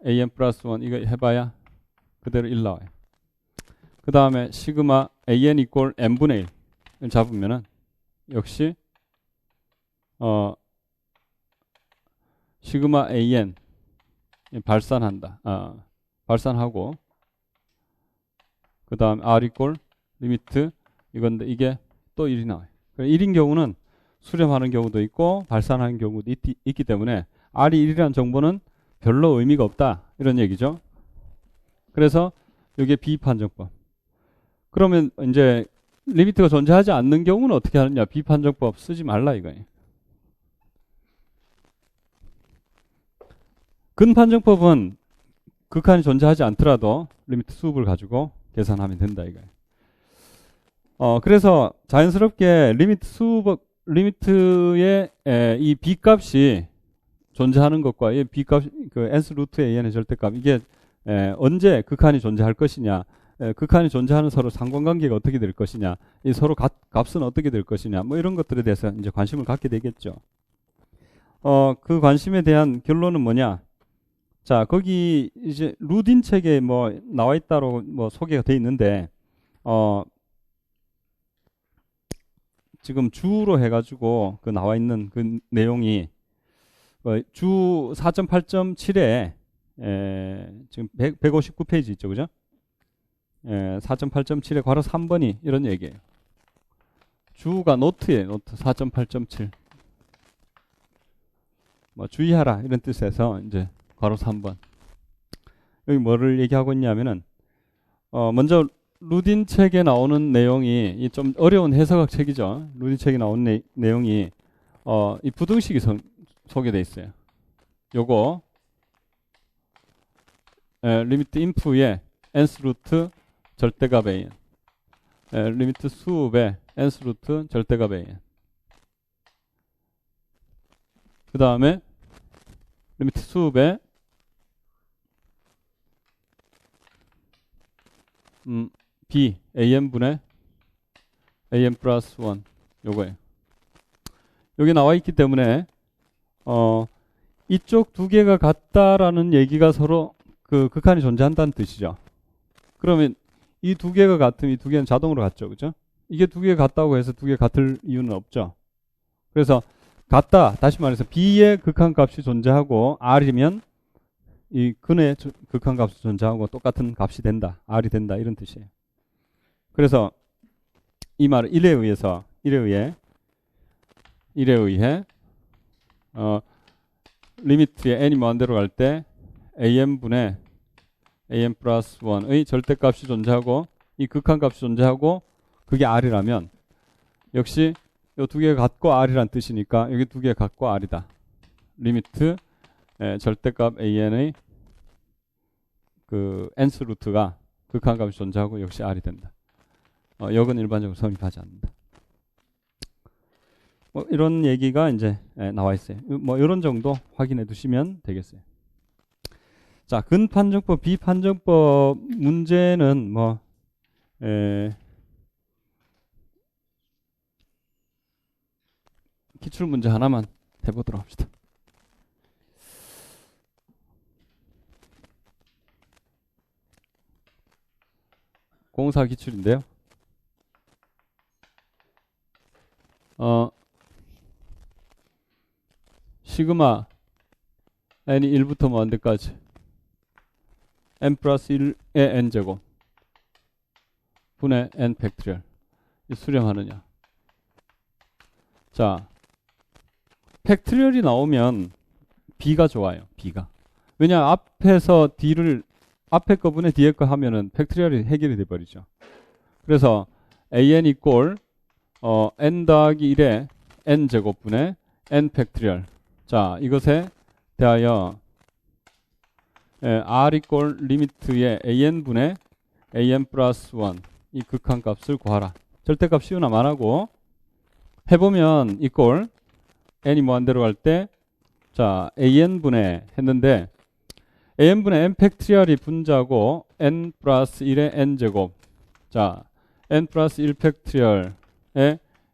AN 플러스 1 이거 해봐야 그대로 1 나와요. 그 다음에 시그마 AN 이꼴 n분의 1을 잡으면은 역시 시그마 AN 발산한다. 발산하고 그 다음 R 이꼴 리미트 이건데 이게 또 1이 나와요. 1인 경우는 수렴하는 경우도 있고 발산하는 경우도 있기 때문에 R이 1이라는 정보는 별로 의미가 없다. 이런 얘기죠. 그래서 이게 비판정법. 그러면 이제 리미트가 존재하지 않는 경우는 어떻게 하느냐? 비판정법 쓰지 말라 이거예요. 근판정법은 극한이 존재하지 않더라도 리미트 수업을 가지고 계산하면 된다 이거예요. 그래서 자연스럽게 리미트의 이 b 값이 존재하는 것과 이 b 값 그 nth 루트 an의 절대값 이게 언제 극한이 존재할 것이냐, 극한이 존재하는 서로 상관관계가 어떻게 될 것이냐, 이 서로 값은 어떻게 될 것이냐, 뭐 이런 것들에 대해서 이제 관심을 갖게 되겠죠. 그 관심에 대한 결론은 뭐냐? 자, 거기 이제 루딘 책에 뭐 나와 있다로 뭐 소개가 돼 있는데, 지금 주로 해가지고 그 나와 있는 그 내용이 주 4.8.7에 지금 159페이지 있죠, 그죠? 4.8.7의 괄호 3번이 이런 얘기예요. 주가 노트예요, 노트 4.8.7. 뭐 주의하라 이런 뜻에서 이제 괄호 3번. 여기 뭐를 얘기하고 있냐면은 먼저 루딘 책에 나오는 내용이 좀 어려운 해석학 책이죠. 루딘 책에 나오는 내용이 이 부등식이 소개돼 있어요. 요거 리미트 인프의 nth 루트 절대값 an, 리미트 수업의 nth 루트 절대값 an. 그 다음에 리미트 수업의 B AN분의 AN 플러스 1 요거예요. 여기 나와 있기 때문에 이쪽 두 개가 같다라는 얘기가 서로 그 극한이 존재한다는 뜻이죠. 그러면 이 두 개가 같으면 이 두 개는 자동으로 같죠. 그죠? 이게 두 개 같다고 해서 두 개 같을 이유는 없죠. 그래서 같다. 다시 말해서 B의 극한값이 존재하고 R이면 이 근의 극한값이 존재하고 똑같은 값이 된다. R이 된다. 이런 뜻이에요. 그래서 이 말은 일에 의해 리미트에 n이 무한대로 갈 때 an분의 an 플러스 1의 절대값이 존재하고 이 극한값이 존재하고 그게 r이라면 역시 이 두 개가 같고 r이란 뜻이니까 여기 두 개가 같고 r이다. 리미트 절대값 an의 그 nth 루트가 극한값이 존재하고 역시 r이 된다. 역은 일반적으로 성립하지 않는다. 뭐 이런 얘기가 이제 나와 있어요. 뭐 이런 정도 확인해 두시면 되겠어요. 자, 근판정법, 비판정법 문제는 뭐 기출 문제 하나만 해보도록 합시다. 공사 기출인데요. 시그마 n이 1부터 무한대까지 n 플러스 1의 n제곱 분의 n 팩토리얼 수렴하느냐. 자, 팩토리얼이 나오면 b가 좋아요. b가. 왜냐 앞에서 d를 앞에 거 분의 뒤에 거 하면은 팩토리얼이 해결이 돼버리죠. 그래서 an 이꼴 n 더하기 1의 n제곱분의 n 팩토리얼. 자, 이것에 대하여 r 이꼴 리미트의 an분의 an 플러스 1 이 극한값을 구하라. 절대값 씌우나 말하고 해보면 이꼴 n이 무한대로 갈 때 자 an분의 했는데 an분의 n 팩토리얼이 분자고 n 플러스 1의 n제곱. 자, n 플러스 1 팩토리얼에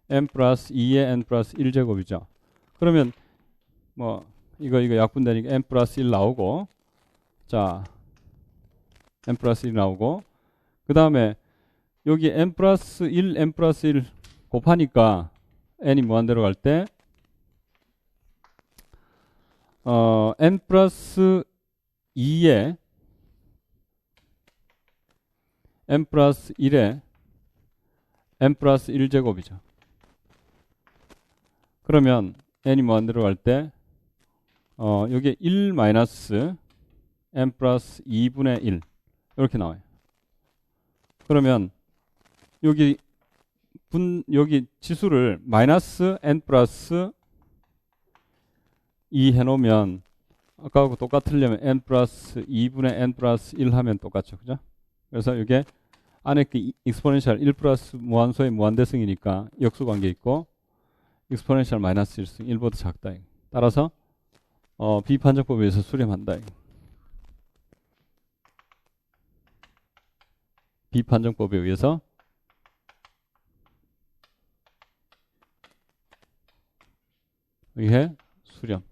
n 플러스 2의 n 플러스 1제곱이죠. 그러면 뭐 이거 약분되니까 n 플러스 1 나오고, 자 n 플러스 1 나오고, 그 다음에 여기 n 플러스 1 n 플러스 1 곱하니까 n이 무한대로 갈 때 n 플러스 2에 n 플러스 1에 n 플러스 1제곱이죠. 그러면 n이 무한대로 갈 때 여기 1 마이너스 n 플러스 2분의 1 이렇게 나와요. 그러면 여기 지수를 마이너스 n 플러스 2 해놓으면 아까하고 똑같으려면 n 플러스 2분의 n 플러스 1 하면 똑같죠. 그죠? 그래서 이게 안에 그 익스포넨셜 1 플러스 무한소의 무한대승이니까 역수관계 있고 익스포넨셜 마이너스 1승 1보다 작다. 따라서 비판정법에 의해서 수렴한다. 비판정법에 의해서 수렴.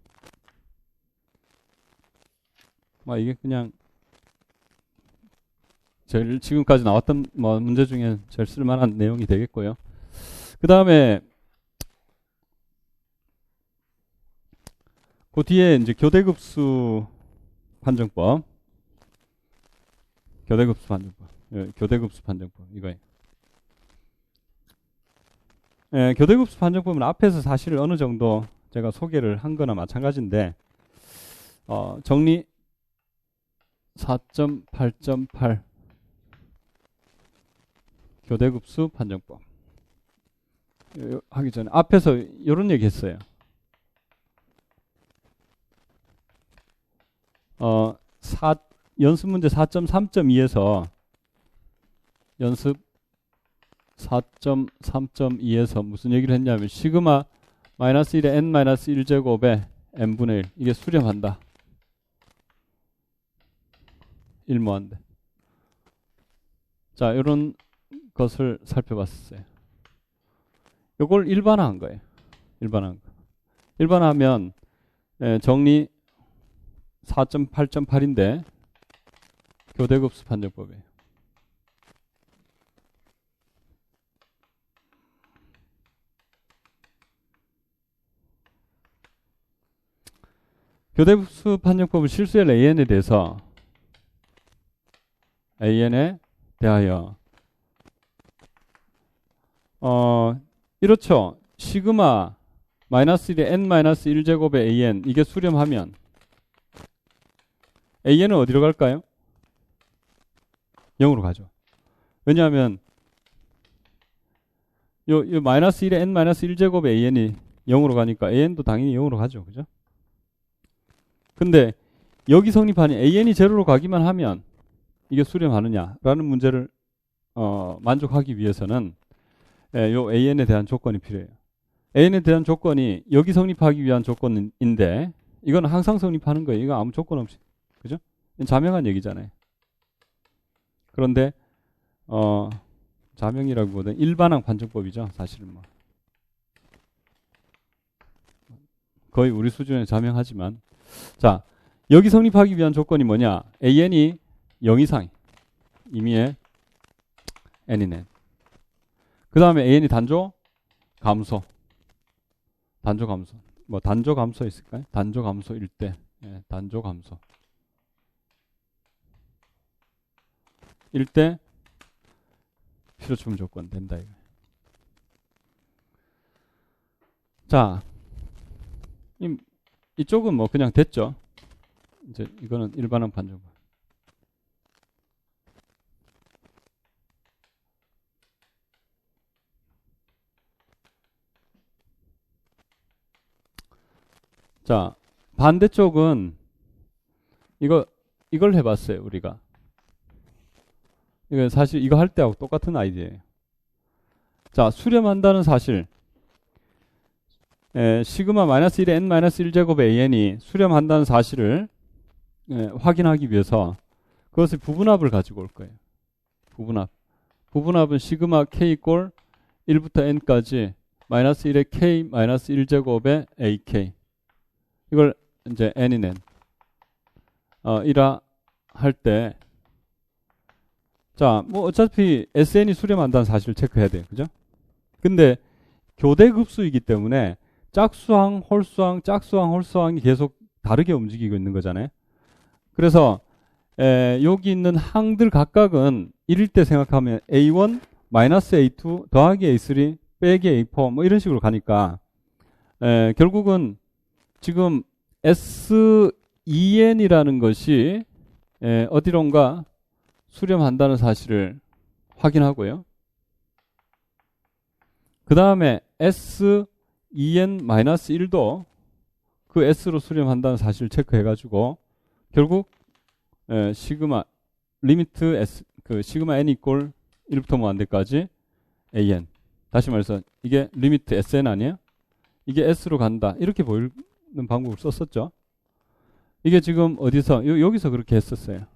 이게 그냥 제일 지금까지 나왔던 문제 중에 제일 쓸만한 내용이 되겠고요. 그 다음에 그 뒤에 이제 교대급수 판정법, 교대급수 판정법 이거예요. 교대급수 판정법은 앞에서 사실 어느 정도 제가 소개를 한 거나 마찬가지인데 정리 4.8.8 교대급수 판정법 하기 전에 앞에서 이런 얘기 했어요. 연습 문제 4.3.2에서 연습 4.3.2에서 무슨 얘기를 했냐면 시그마 마이너스 1의 n 마이너스 1제곱에 n분의 1 이게 수렴한다. 1무한대. 자, 이런 것을 살펴봤어요. 이걸 일반화한 거예요. 일반화한 거. 일반화하면 정리 4.8.8인데 교대급수 판정법이에요. 교대급수 판정법을 실수의 AN에 대하여 이렇죠. 시그마 마이너스 1에 n-1제곱의 an 이게 수렴하면 an은 어디로 갈까요? 0으로 가죠. 왜냐하면 요 마이너스 1에 n-1제곱의 an이 0으로 가니까 an도 당연히 0으로 가죠. 그죠? 근데 여기 성립하니 an이 0로 가기만 하면 이게 수렴하느냐라는 문제를 만족하기 위해서는 요 an에 대한 조건이 필요해요. an에 대한 조건이 여기 성립하기 위한 조건인데 이건 항상 성립하는 거예요. 이거 아무 조건 없이. 그죠? 자명한 얘기잖아요. 그런데 자명이라기보다는 일반항 판정법이죠. 사실은 뭐 거의 우리 수준에 자명하지만 자, 여기 성립하기 위한 조건이 뭐냐? an이 0 이상 임의의 n이네. 그 다음에 an이 단조 감소. 단조 감소. 뭐 단조 감소 있을까요? 단조 감소일 때. 예, 단조 감소. 일 때 필요충 조건 된다 이거. 자, 이쪽은 뭐 그냥 됐죠. 이제 이거는 일반항 판정법. 자, 반대쪽은 이걸 해봤어요, 우리가. 이거 사실 이거 할 때하고 똑같은 아이디어예요. 자, 수렴한다는 사실. 시그마 마이너스 1에 n-1제곱의 an이 수렴한다는 사실을 확인하기 위해서 그것의 부분합을 가지고 올 거예요. 부분합. 부분합은 시그마 k 꼴 1부터 n까지 마이너스 1의 k 마이너스 1제곱의 ak. 이걸 이제 n인 n. 이라 할 때 자, 뭐 어차피 SN이 수렴한다는 사실을 체크해야 돼요. 그죠? 근데 교대급수이기 때문에 짝수항, 홀수항, 짝수항, 홀수항이 계속 다르게 움직이고 있는 거잖아요. 그래서 여기 있는 항들 각각은 1일 때 생각하면 A1 마이너스 A2 더하기 A3 빼기 A4 뭐 이런 식으로 가니까 결국은 지금 SEN이라는 것이 어디론가 수렴한다는 사실을 확인하고요. 그 다음에 SEN-1도 그 S로 수렴한다는 사실을 체크해가지고 결국 시그마 리미트 S 그 시그마 n 이꼴 1부터 뭐 안 될까지 AN. 다시 말해서 이게 리미트 SN 아니에요? 이게 S로 간다. 이렇게 보이는 방법을 썼었죠. 이게 지금 어디서 여기서 그렇게 했었어요.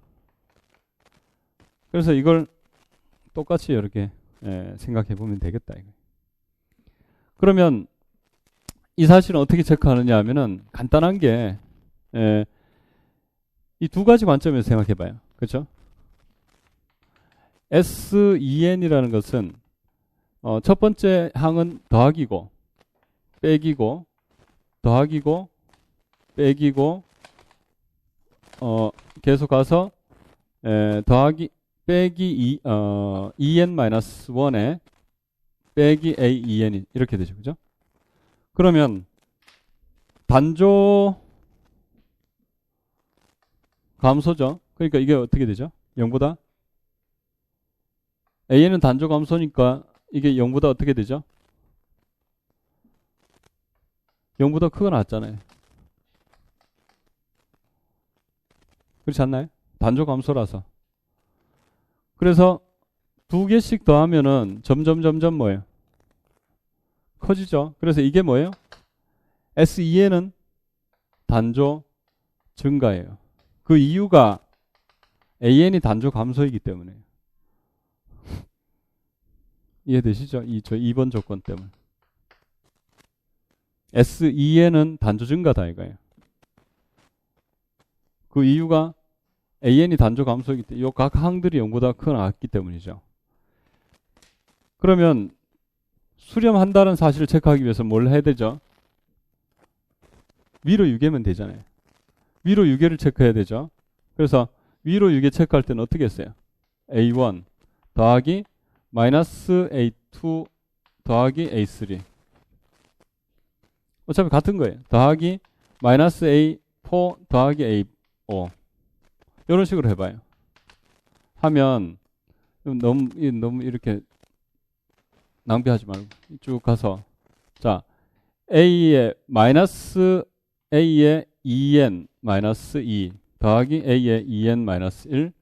그래서 이걸 똑같이 이렇게 생각해 보면 되겠다. 이거. 그러면 이 사실은 어떻게 체크하느냐 하면은 간단한 게 이 두 가지 관점에서 생각해 봐요. 그렇죠? SEN이라는 것은 첫 번째 항은 더하기고 빼기고 더하기고 빼기고 계속 가서 더하기 빼기 EN-1에 빼기 AEN 이렇게 되죠. 그죠? 그러면 단조 감소죠. 그러니까 이게 어떻게 되죠? 0보다 AN은 단조 감소니까 이게 0보다 어떻게 되죠? 0보다 크거 나왔잖아요. 그렇지 않나요? 단조 감소라서. 그래서 두 개씩 더하면은 점점 뭐예요? 커지죠. 그래서 이게 뭐예요? SEN은 단조 증가예요. 그 이유가 AN이 단조 감소이기 때문에. 이해되시죠? 저 2번 조건 때문에. S2n은 단조 증가다 이거예요. 그 이유가 AN이 단조 감소이기 때문에 이 각 항들이 0보다 크기 때문이죠. 그러면 수렴한다는 사실을 체크하기 위해서 뭘 해야 되죠? 위로 유계면 되잖아요. 위로 유계를 체크해야 되죠. 그래서 위로 유계 체크할 때는 어떻게 했어요? A1 더하기 마이너스 A2 더하기 A3. 어차피 같은 거예요. 더하기 마이너스 A4 더하기 A5. 이런 식으로 해봐요. 하면 너무 이렇게 낭비하지 말고 쭉 가서 자 A의 마이너스 A의 2n 마이너스 2 더하기 A의 2n 마이너스 1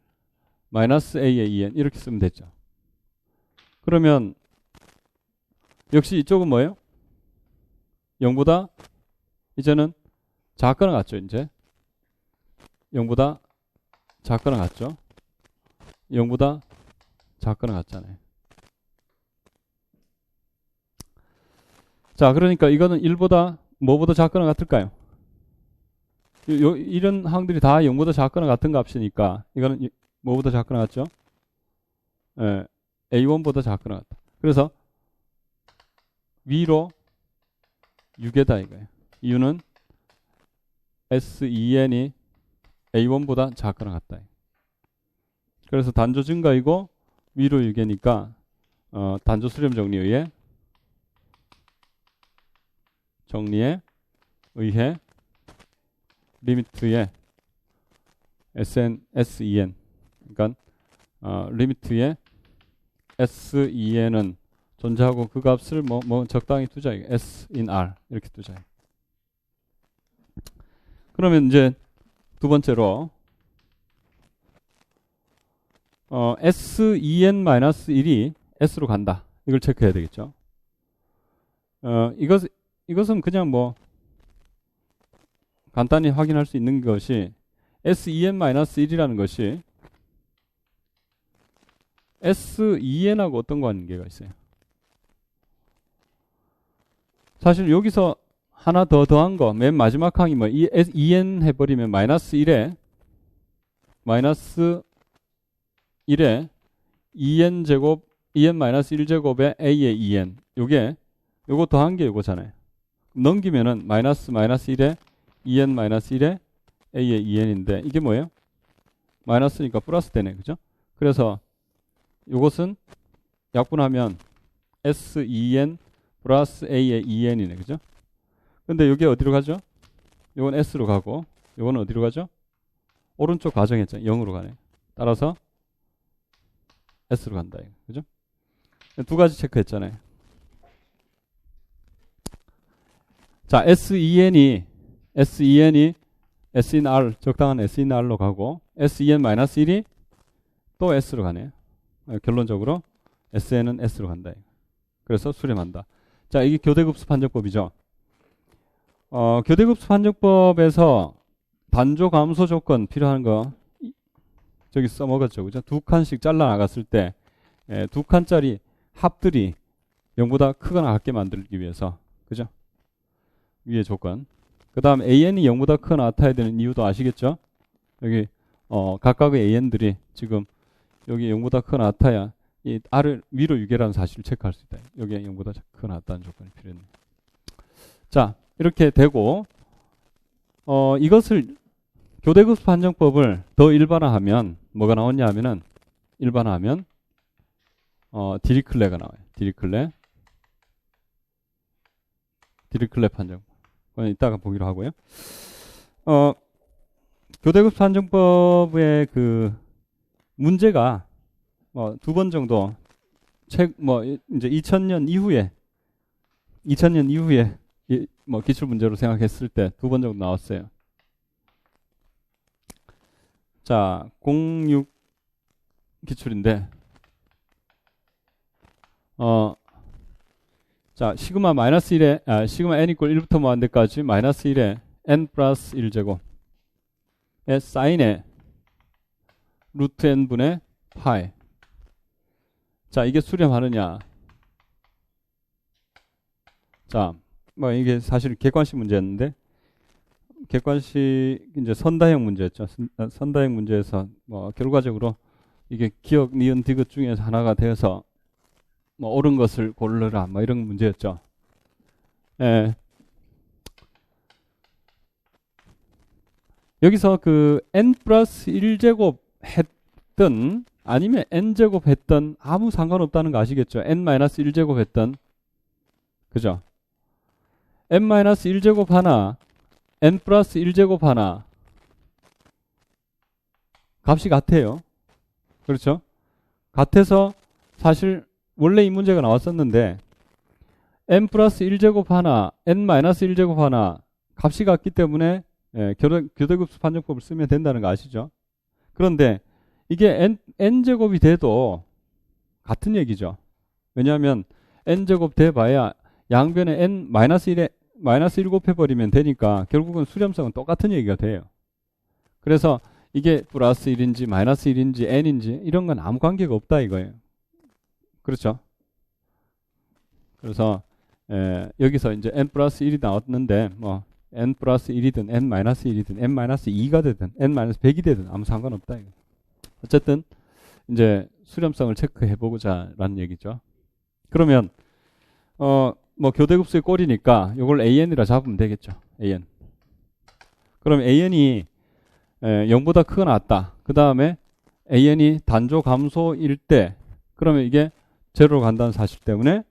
마이너스 A의 2n 이렇게 쓰면 되죠. 그러면 역시 이쪽은 뭐예요? 0보다 이제는 작거나 같죠. 이제 0보다 작거나 같죠. 0보다 작거나 같잖아요. 자, 그러니까 이거는 1보다 뭐보다 작거나 같을까요? 이런 항들이 다 0보다 작거나 같은 값이니까 이거는 뭐보다 작거나 같죠? 예, A1보다 작거나 같다. 그래서 위로 6이다 이거예요. 이유는 S2n이 A1보다 작거나 같다. 그래서 단조 증가이고 위로 6이니까 단조 수렴 정리에 의해 리미트에 SEN 그러니까 리미트에 SEN은 존재하고 그 값을 뭐 적당히 두자. S in R 이렇게 두자. 그러면 이제 두 번째로 SEN-1이 S로 간다. 이걸 체크해야 되겠죠. 이것은 그냥 뭐 간단히 확인할 수 있는 것이 SEN-1이라는 것이 SEN하고 어떤 관계가 있어요? 사실 여기서 하나 더 더한 거, 맨 마지막 항이 뭐 EN 해버리면 마이너스 1에 EN 제곱, EN 마이너스 1제곱에 A의 EN. 요거 더한 게 요거잖아요. 넘기면은 마이너스 1에 EN 마이너스 1에 A의 EN인데 이게 뭐예요? 마이너스니까 플러스 되네. 그죠? 그래서 요것은 약분하면 SEN 플러스 A의 EN이네. 그죠? 근데 이게 어디로 가죠? 요건 S로 가고 요건 어디로 가죠? 오른쪽 가정했잖아요. 0으로 가네. 따라서 S로 간다. 그죠? 두 가지 체크했잖아요. 자, SEN이 SEN-R 적당한 SEN-R로 가고 SEN-1이 또 S로 가네요. 결론적으로 SN은 S로 간다. 그래서 수렴한다. 자, 이게 교대급수 판정법이죠. 교대급수 판정법에서 단조 감소 조건 필요한 거 저기 써먹었죠. 그죠? 두 칸씩 잘라 나갔을 때 두 칸짜리 합들이 0보다 크거나 같게 만들기 위해서. 그죠? 위의 조건. 그 다음 AN이 0보다 크거나 같아야 되는 이유도 아시겠죠? 여기 각각의 AN들이 지금 여기 0보다 크거나 같아야 이 R을 위로 유계라는 사실을 체크할 수 있다. 여기에 0보다 크거나 같다는 조건이 필요했네. 자, 이렇게 되고 이것을 교대급수 판정법을 더 일반화하면 뭐가 나오냐 하면은 일반화하면 디리클레가 나와요. 디리클레 판정법. 그건 이따가 보기로 하고요. 교대급수 판정법의 그 문제가 두 번 정도 이제 2000년 이후에 기출 문제로 생각했을 때 두 번 정도 나왔어요. 자, 06 기출인데 자, 시그마 마이너스 1에 시그마 n 이퀄 1부터 뭐 한 데까지 마이너스 1에 n 플러스 1제곱의 사인에 루트 n분의 파이. 자, 이게 수렴하느냐? 자, 뭐 이게 사실 객관식 문제였는데 객관식 이제 선다형 문제였죠. 선다형 문제에서 뭐 결과적으로 이게 기억, 니은, 디귿 중에서 하나가 되어서 뭐 옳은 것을 고르라 뭐 이런 문제였죠. 예. 여기서 그 n 플러스 1제곱 했던 아니면 n제곱 했던 아무 상관없다는 거 아시겠죠? n 마이너스 1제곱 했던 그죠? n 마이너스 1제곱 하나 n 플러스 1제곱 하나 값이 같아요. 그렇죠? 같아서 사실 원래 이 문제가 나왔었는데 n 플러스 1제곱 하나 n 마이너스 1제곱 하나 값이 같기 때문에 교대급수 판정법을 쓰면 된다는 거 아시죠? 그런데 이게 n제곱이 돼도 같은 얘기죠. 왜냐하면 n제곱 돼봐야 양변에 n 마이너스 1 곱해버리면 되니까 결국은 수렴성은 똑같은 얘기가 돼요. 그래서 이게 플러스 1인지 마이너스 1인지 n인지 이런 건 아무 관계가 없다 이거예요. 그렇죠? 그래서 여기서 이제 n 플러스 1이 나왔는데 뭐 n 플러스 1이든 n 마이너스 1이든 n 마이너스 2가 되든 n 마이너스 100이 되든 아무 상관없다 이거. 어쨌든 이제 수렴성을 체크해 보고자 라는 얘기죠. 그러면 뭐 교대급수의 꼴이니까 이걸 an이라 잡으면 되겠죠. an. 그럼 an이 0보다 크거나 같다. 그 다음에 an이 단조 감소일 때 그러면 이게 제로로 간다는 사실 때문에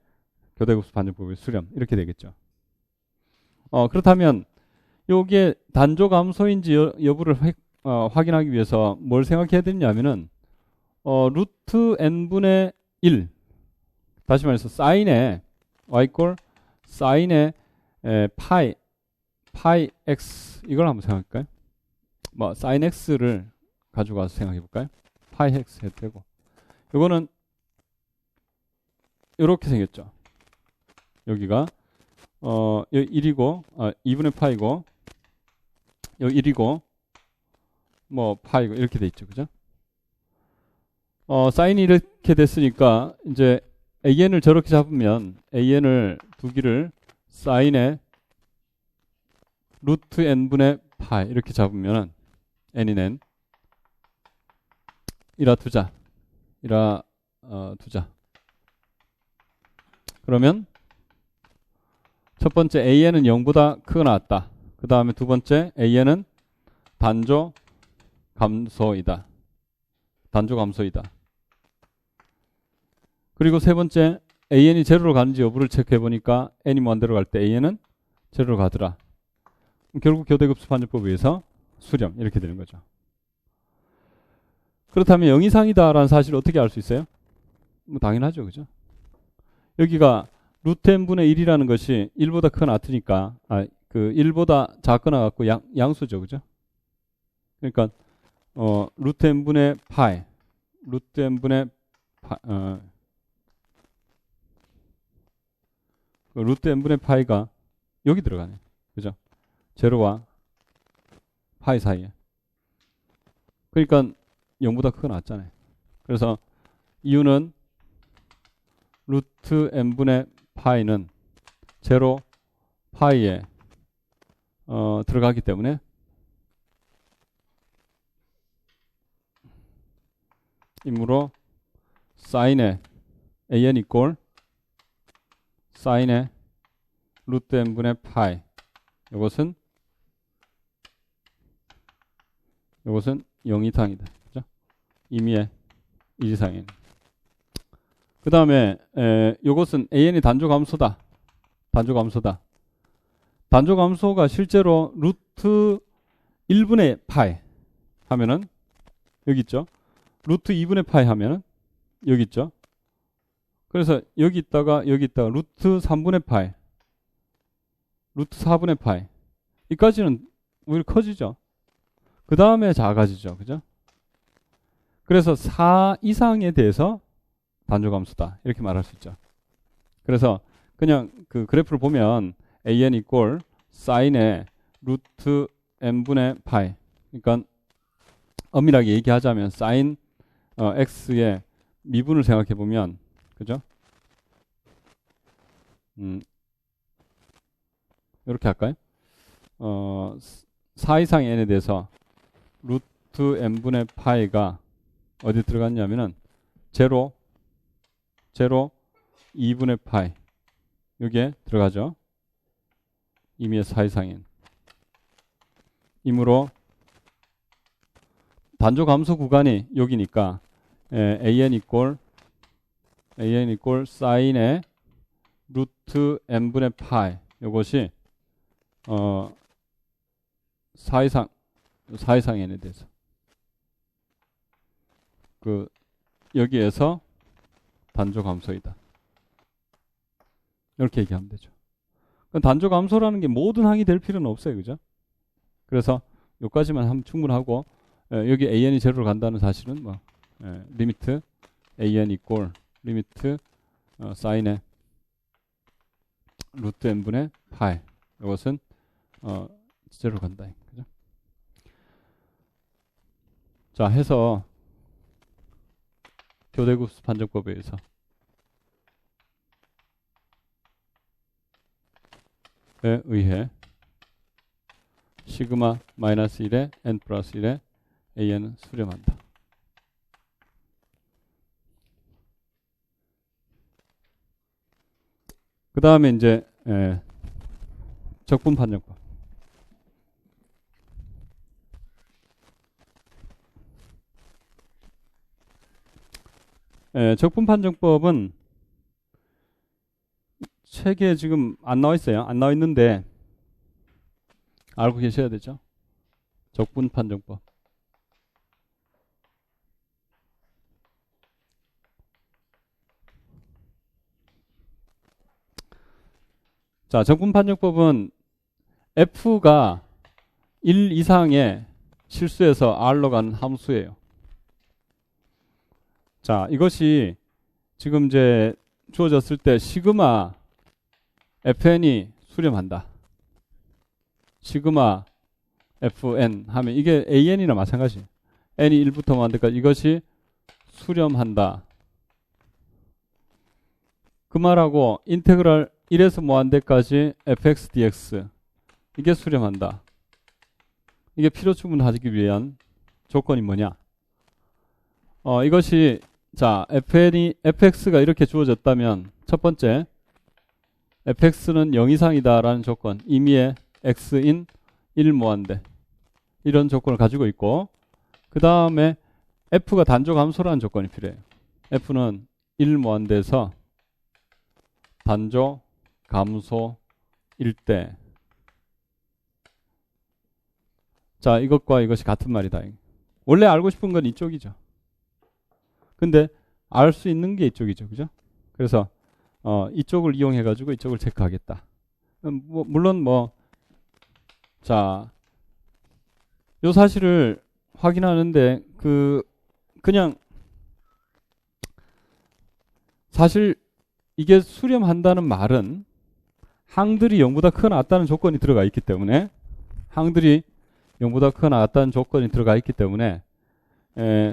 교대급수 판정법의 수렴 이렇게 되겠죠. 그렇다면 요게 단조 감소인지 여부를 확인하기 위해서 뭘 생각해야 되냐면은 루트 n분의 1 다시 말해서 사인의 y꼴 사인의 파이 x 이걸 한번 생각할까요? 뭐 사인 x를 가져가서 생각해 볼까요? 파이 x 해도 되고 요거는 이렇게 생겼죠. 여기가 1이고 2분의 파이고 여기 1이고 뭐 파이고 이렇게 돼 있죠. 그죠? 사인이 이렇게 됐으니까 이제 an을 저렇게 잡으면 an을 두 개를 사인의 루트 n분의 파이 이렇게 잡으면 n인 n 이라 두자 그러면 첫 번째 an은 0보다 크거나 같다. 그 다음에 두 번째 an은 단조 감소이다. 그리고 세 번째 an이 제로로 가는지 여부를 체크해 보니까 n이 먼데로 갈 때 an은 제로로 가더라. 결국 교대급수 판정법에 의해서 수렴 이렇게 되는 거죠. 그렇다면 0 이상이다라는 사실을 어떻게 알 수 있어요? 뭐 당연하죠. 그죠? 여기가 루트 n분의 1이라는 것이 1보다 크거나 같으니까 그 1보다 작거나 같고 양수죠. 그죠? 그러니까 루트 n분의 파이 루트 n분의 루트 n분의 파이가 여기 들어가네. 그죠? 제로와 파이 사이에. 그러니까 0보다 크거나 같잖아요. 그래서 이유는 루트 n분의 파이는 제로 파이에 들어가기 때문에 이므로 사인의 an 이꼴 사인의 루트 n분의 파이 이것은 0 이상이다. 그죠? 임의의 1 이상인. 그 다음에 이것은 an이 단조 감소다. 단조 감소가 실제로 루트 1분의 파이 하면은 여기 있죠. 루트 2분의 파이 하면은 여기 있죠. 그래서 여기 있다가 루트 3분의 파이 루트 4분의 파이 이까지는 오히려 커지죠. 그 다음에 작아지죠. 그죠? 그래서 4 이상에 대해서 단조감수다 이렇게 말할 수 있죠. 그래서 그냥 그 그래프를 보면 an 이꼴 사인의 루트 n분의 파이 그러니까 엄밀하게 얘기하자면 사인 x의 미분을 생각해 보면 그죠? 이렇게 할까요? 4 이상 n에 대해서 루트 n분의 파이가 어디 들어갔냐면은 0, 2분의 파이 여기에 들어가죠. 임의의 4 이상 n 이므로 단조 감소 구간이 여기니까 an 이꼴 사인의 루트 n분의 파이 이것이 4 이상 n에 대해서 여기에서 단조 감소이다. 이렇게 얘기하면 되죠. 단조 감소라는 게 모든 항이 될 필요는 없어요. 그죠? 그래서 여기까지만 하면 충분하고 여기 an이 0로 간다는 사실은 뭐 리미트 an 이꼴 리미트 사인의 루트 n분의 파이 이것은 0로 간다. 그죠? 자, 해서 교대급수 판정법에 의해서 에 의해 시그마 마이너스 1에 n 플러스 1에 an은 수렴한다. 그 다음에 이제 적분 판정법. 적분 판정법은 책에 지금 안 나와 있어요. 안 나와 있는데 알고 계셔야 되죠. 적분 판정법. 자, 적분 판정법은 f가 1 이상의 실수에서 r로 가는 함수예요. 자, 이것이 지금 이제 주어졌을 때 시그마 fn이 수렴한다. 시그마 fn 하면 이게 an이나 마찬가지. n이 1부터 무한대까지 이것이 수렴한다. 그 말하고 인테그랄 1에서 무한대까지 fx dx 이게 수렴한다. 이게 필요 충분하기 위한 조건이 뭐냐? 이것이 자 fx가 이렇게 주어졌다면 첫 번째 fx는 0 이상이다라는 조건 임의의 x인 1 무한대 이런 조건을 가지고 있고 그 다음에 f가 단조 감소라는 조건이 필요해요. f는 1 무한대에서 단조 감소일 때 자, 이것과 이것이 같은 말이다. 원래 알고 싶은 건 이쪽이죠. 근데 알 수 있는 게 이쪽이죠. 그죠? 그래서 이쪽을 이용해 가지고 이쪽을 체크하겠다. 물론 자, 요 사실을 확인하는데 그냥 사실 이게 수렴한다는 말은 항들이 0보다 크거나 같다는 조건이 들어가 있기 때문에 항들이 0보다 크거나 같다는 조건이 들어가 있기 때문에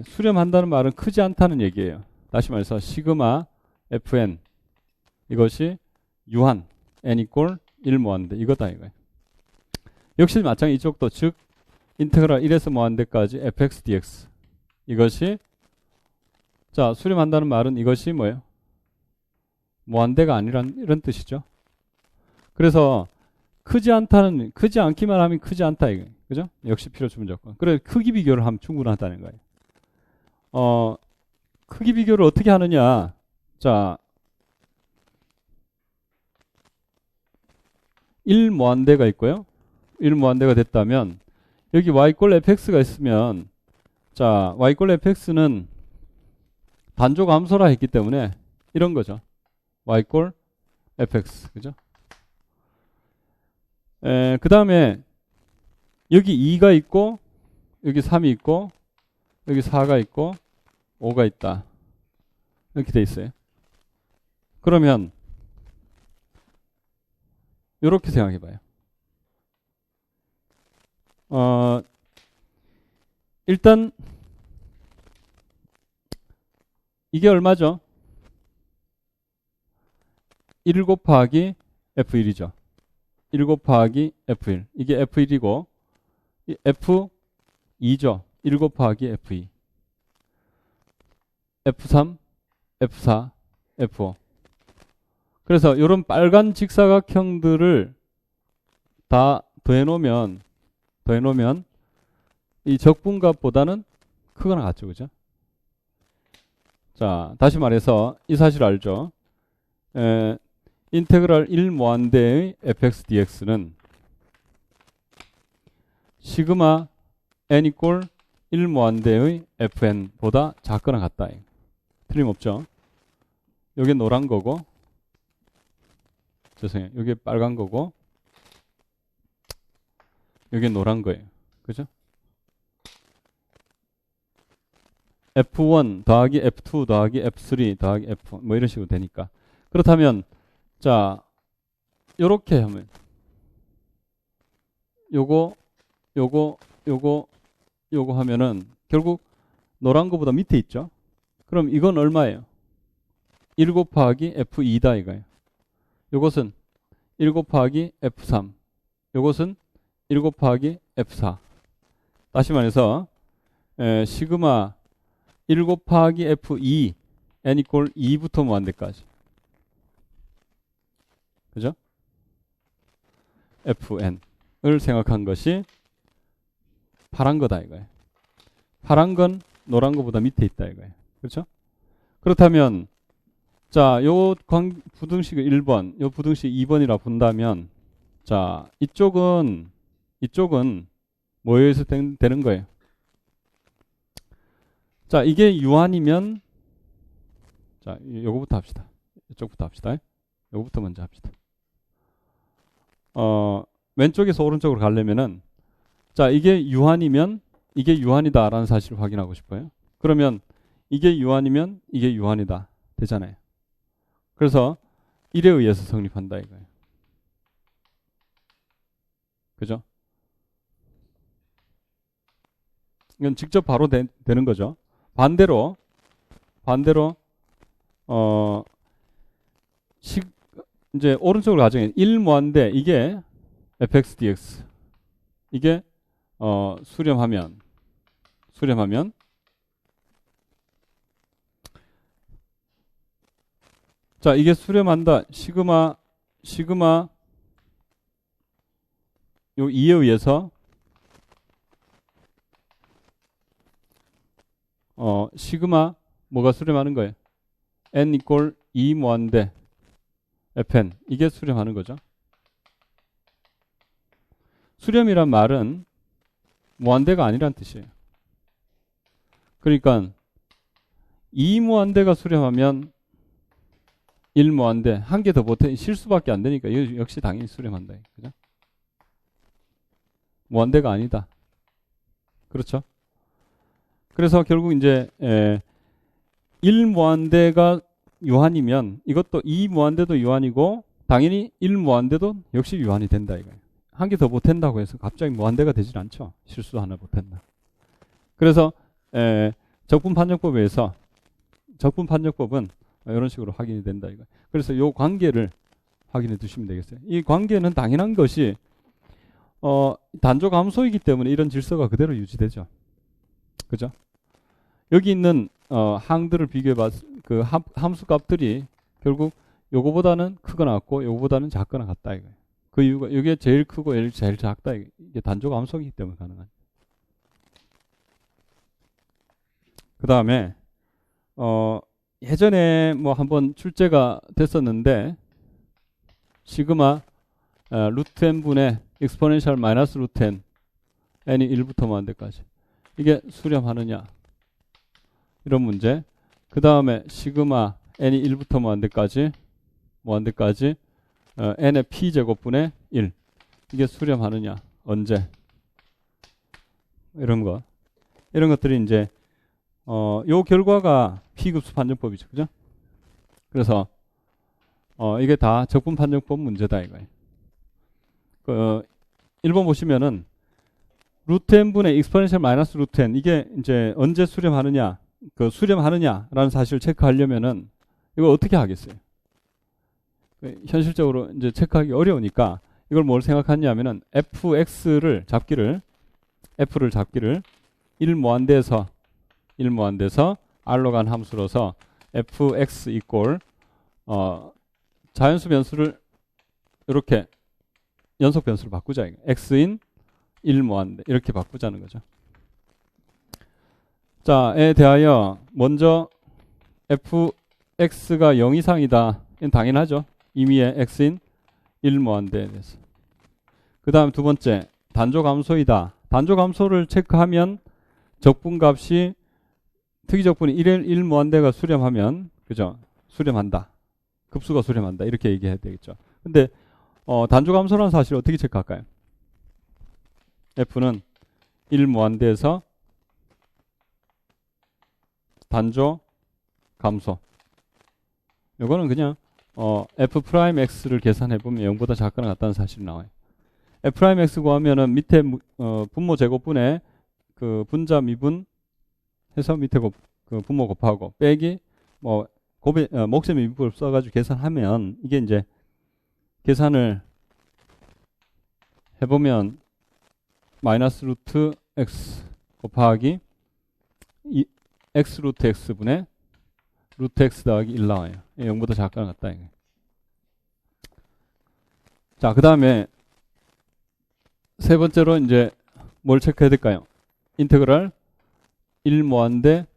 수렴한다는 말은 크지 않다는 얘기예요. 다시 말해서 시그마 fn 이것이 유한 n 이꼴 1 무한대 이거다 이거예요. 역시 마찬가지 이쪽도 즉 인테그랄 1에서 무한대까지 fx dx 이것이 자 수렴한다는 말은 이것이 뭐예요? 무한대가 아니란 이런 뜻이죠. 그래서 크지 않기만 하면 크지 않다 이거예요. 그죠? 역시 필요 충분 조건. 그래 크기 비교를 하면 충분하다는 거예요. 크기 비교를 어떻게 하느냐? 자, 1 무한대가 있고요. 1 무한대가 됐다면 여기 y꼴 fx가 있으면 자, y꼴 fx는 단조 감소라 했기 때문에 이런 거죠. y꼴 fx. 그죠? 그 다음에 여기 2가 있고 여기 3이 있고 여기 4가 있고 5가 있다. 이렇게 돼 있어요. 그러면 이렇게 생각해 봐요. 일단 이게 얼마죠? 1 곱하기 F1이죠. 1 곱하기 F1. 이게 F1이고 F2죠. 1 곱하기 F2. F3, F4, F5. 그래서 이런 빨간 직사각형들을 다 더해놓으면 이 적분값보다는 크거나 같죠. 그죠? 자, 다시 말해서 이 사실 알죠? 인테그랄 1 무한대의 fx dx는 시그마 n 이꼴 1 무한대의 fn보다 작거나 같다. 틀림없죠? 요게 노란 거고, 죄송해요. 요게 빨간 거고, 요게 노란 거예요. 그죠? F1 더하기 F2 더하기 F3 더하기 F1 뭐 이런 식으로 되니까. 그렇다면 자 요렇게 하면 요거 하면은 결국 노란 거보다 밑에 있죠. 그럼 이건 얼마예요? 1 곱하기 F2다 이거예요. 요것은 1 곱하기 F3. 요것은 1 곱하기 F4. 다시 말해서 시그마 1 곱하기 F2 n 이꼴 2부터 무한대까지. 그죠? fn을 생각한 것이 파란 거다 이거예요. 파란 건 노란 거보다 밑에 있다 이거예요. 그렇죠? 그렇다면 자, 요 부등식 1번, 요 부등식 2번이라 본다면 자, 이쪽은 뭐에 의해서 되는 거예요? 자, 이게 유한이면 자, 요거부터 합시다. 이쪽부터 합시다. 요거부터 먼저 합시다. 왼쪽에서 오른쪽으로 가려면은 자, 이게 유한이면 이게 유한이다라는 사실을 확인하고 싶어요. 그러면 이게 유한이면 이게 유한이다. 되잖아요. 그래서 1에 의해서 성립한다 이거예요. 그죠? 이건 직접 바로 되는 거죠. 반대로 이제 오른쪽으로 가정해 1 무한대 이게 fx dx 이게 수렴하면 자, 이게 수렴한다. 시그마 요 2에 의해서 시그마 뭐가 수렴하는 거예요? n 이꼴 2 무한대 fn 이게 수렴하는 거죠. 수렴이란 말은 무한대가 아니란 뜻이에요. 그러니까 2 무한대가 수렴하면 1 무한대 한 개 더 보태 실수밖에 안 되니까 역시 당연히 수렴한다. 그죠? 무한대가 아니다. 그렇죠? 그래서 결국 이제 1 무한대가 유한이면 이것도 2 무한대도 유한이고 당연히 1 무한대도 역시 유한이 된다 이거예요. 한 개 더 보탠다고 해서 갑자기 무한대가 되질 않죠. 실수 하나 보탠다. 그래서 적분 판정법에 의해서 적분 판정법은 이런 식으로 확인이 된다 이거. 그래서 이 관계를 확인해 두시면 되겠어요. 이 관계는 당연한 것이 단조 감소이기 때문에 이런 질서가 그대로 유지되죠. 그죠? 여기 있는 항들을 비교해 봤 그 함수 값들이 결국 요거보다는 크거나 같고 요거보다는 작거나 같다 이거예요. 그 이유가 이게 제일 크고 제일 작다 이게 단조 감소이기 때문에 가능한. 그 다음에 예전에 뭐 한번 출제가 됐었는데 시그마 루트 n분의 익스포넨셜 마이너스 루트 n n이 1부터 무한대까지 이게 수렴하느냐 이런 문제. 그 다음에 시그마 n이 1부터 무한대까지 n의 p제곱분의 1 이게 수렴하느냐 언제 이런 것들이 이제 요 결과가 P급수 판정법이죠. 그죠? 그래서 이게 다 적분 판정법 문제다 이거예요. 1번 보시면은 루트 n분의 익스포넨셜 마이너스 루트 n 이게 이제 언제 수렴하느냐 수렴하느냐라는 사실을 체크하려면은 이거 어떻게 하겠어요? 현실적으로 이제 체크하기 어려우니까 이걸 뭘 생각하냐면은 fx를 잡기를 f를 잡기를 1무한대에서 r로 간 함수로서 fx 이꼴 자연수 변수를 이렇게 연속 변수로 바꾸자. x인 1무한대 이렇게 바꾸자는 거죠. 자, 에 대하여 먼저 fx가 0 이상이다. 이건 당연하죠. 임의의 x인 1무한대에 대해서. 그 다음 두 번째, 단조감소이다. 단조감소를 체크하면 적분값이 특이적분이 1무한대가 수렴하면, 그죠? 수렴한다. 급수가 수렴한다. 이렇게 얘기해야 되겠죠. 근데, 단조감소라는 사실을 어떻게 체크할까요? f는 1무한대에서 단조감소. 요거는 그냥, f'x를 계산해보면 0보다 작거나 같다는 사실이 나와요. f'x 구하면은 밑에 분모 제곱분에 그 분자 미분 해서 밑에 그 분모 곱하고 빼기 뭐 목세 미분법을 써가지고 계산하면 이게 이제 계산을 해보면 마이너스 루트 x 곱하기 x 루트 x분의 루트 x 더하기 1 나와요. 0보다 작거나 같다. 이게. 자, 그 다음에 세 번째로 이제 뭘 체크해야 될까요? 인테그랄 1무한대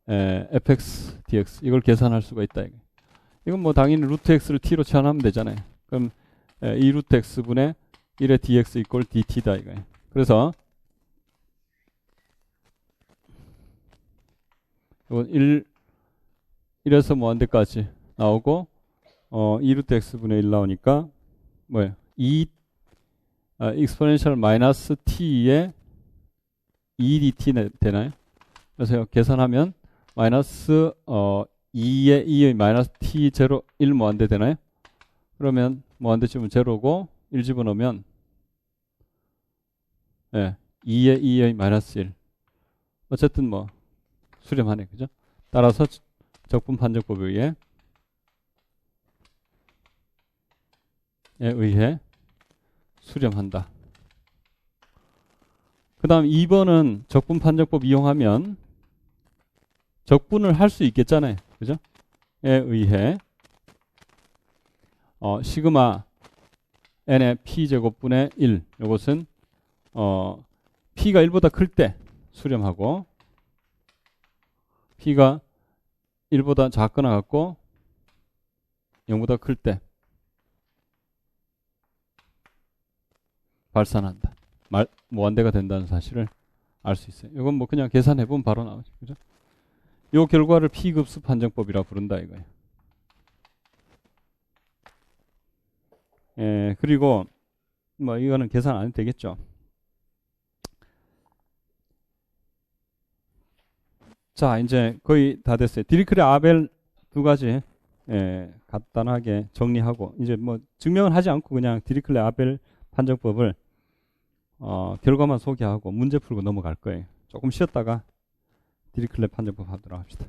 fx dx 이걸 계산할 수가 있다. 이건 뭐 당연히 루트 x를 t로 치환하면 되잖아요. 그럼 2 루트 x분의 1의 dx 이꼴 dt다 이거예요. 그래서 이건 1에서 무한대까지 나오고 2 루트 x분의 1 나오니까 뭐예요? 2 익스포넨셜 마이너스 t의 2dt 되나요? 그래서 계산하면 마이너스 2의 마이너스 t 제로 1 무한대 되나요? 그러면 무한대 집은 제로고 1 집어넣으면 2의 마이너스 1 어쨌든 뭐 수렴하네. 그죠? 따라서 적분 판정법에 의해 수렴한다. 그 다음 2번은 적분 판정법 이용하면 적분을 할 수 있겠잖아요. 그죠? 에 의해 시그마 n의 p제곱분의 1 이것은 p가 1보다 클 때 수렴하고 p가 1보다 작거나 같고 0보다 클 때 발산한다. 무한대가 된다는 사실을 알 수 있어요. 이건 뭐 그냥 계산해보면 바로 나오죠. 그죠? 요 결과를 P급수 판정법이라 부른다 이거예요. 그리고 뭐 이거는 계산 안 해도 되겠죠. 자, 이제 거의 다 됐어요. 디리크레 아벨 두 가지 간단하게 정리하고 이제 뭐 증명을 하지 않고 그냥 디리클레 아벨 판정법을 결과만 소개하고 문제 풀고 넘어갈 거예요. 조금 쉬었다가 디리클레 판정법 하도록 합시다.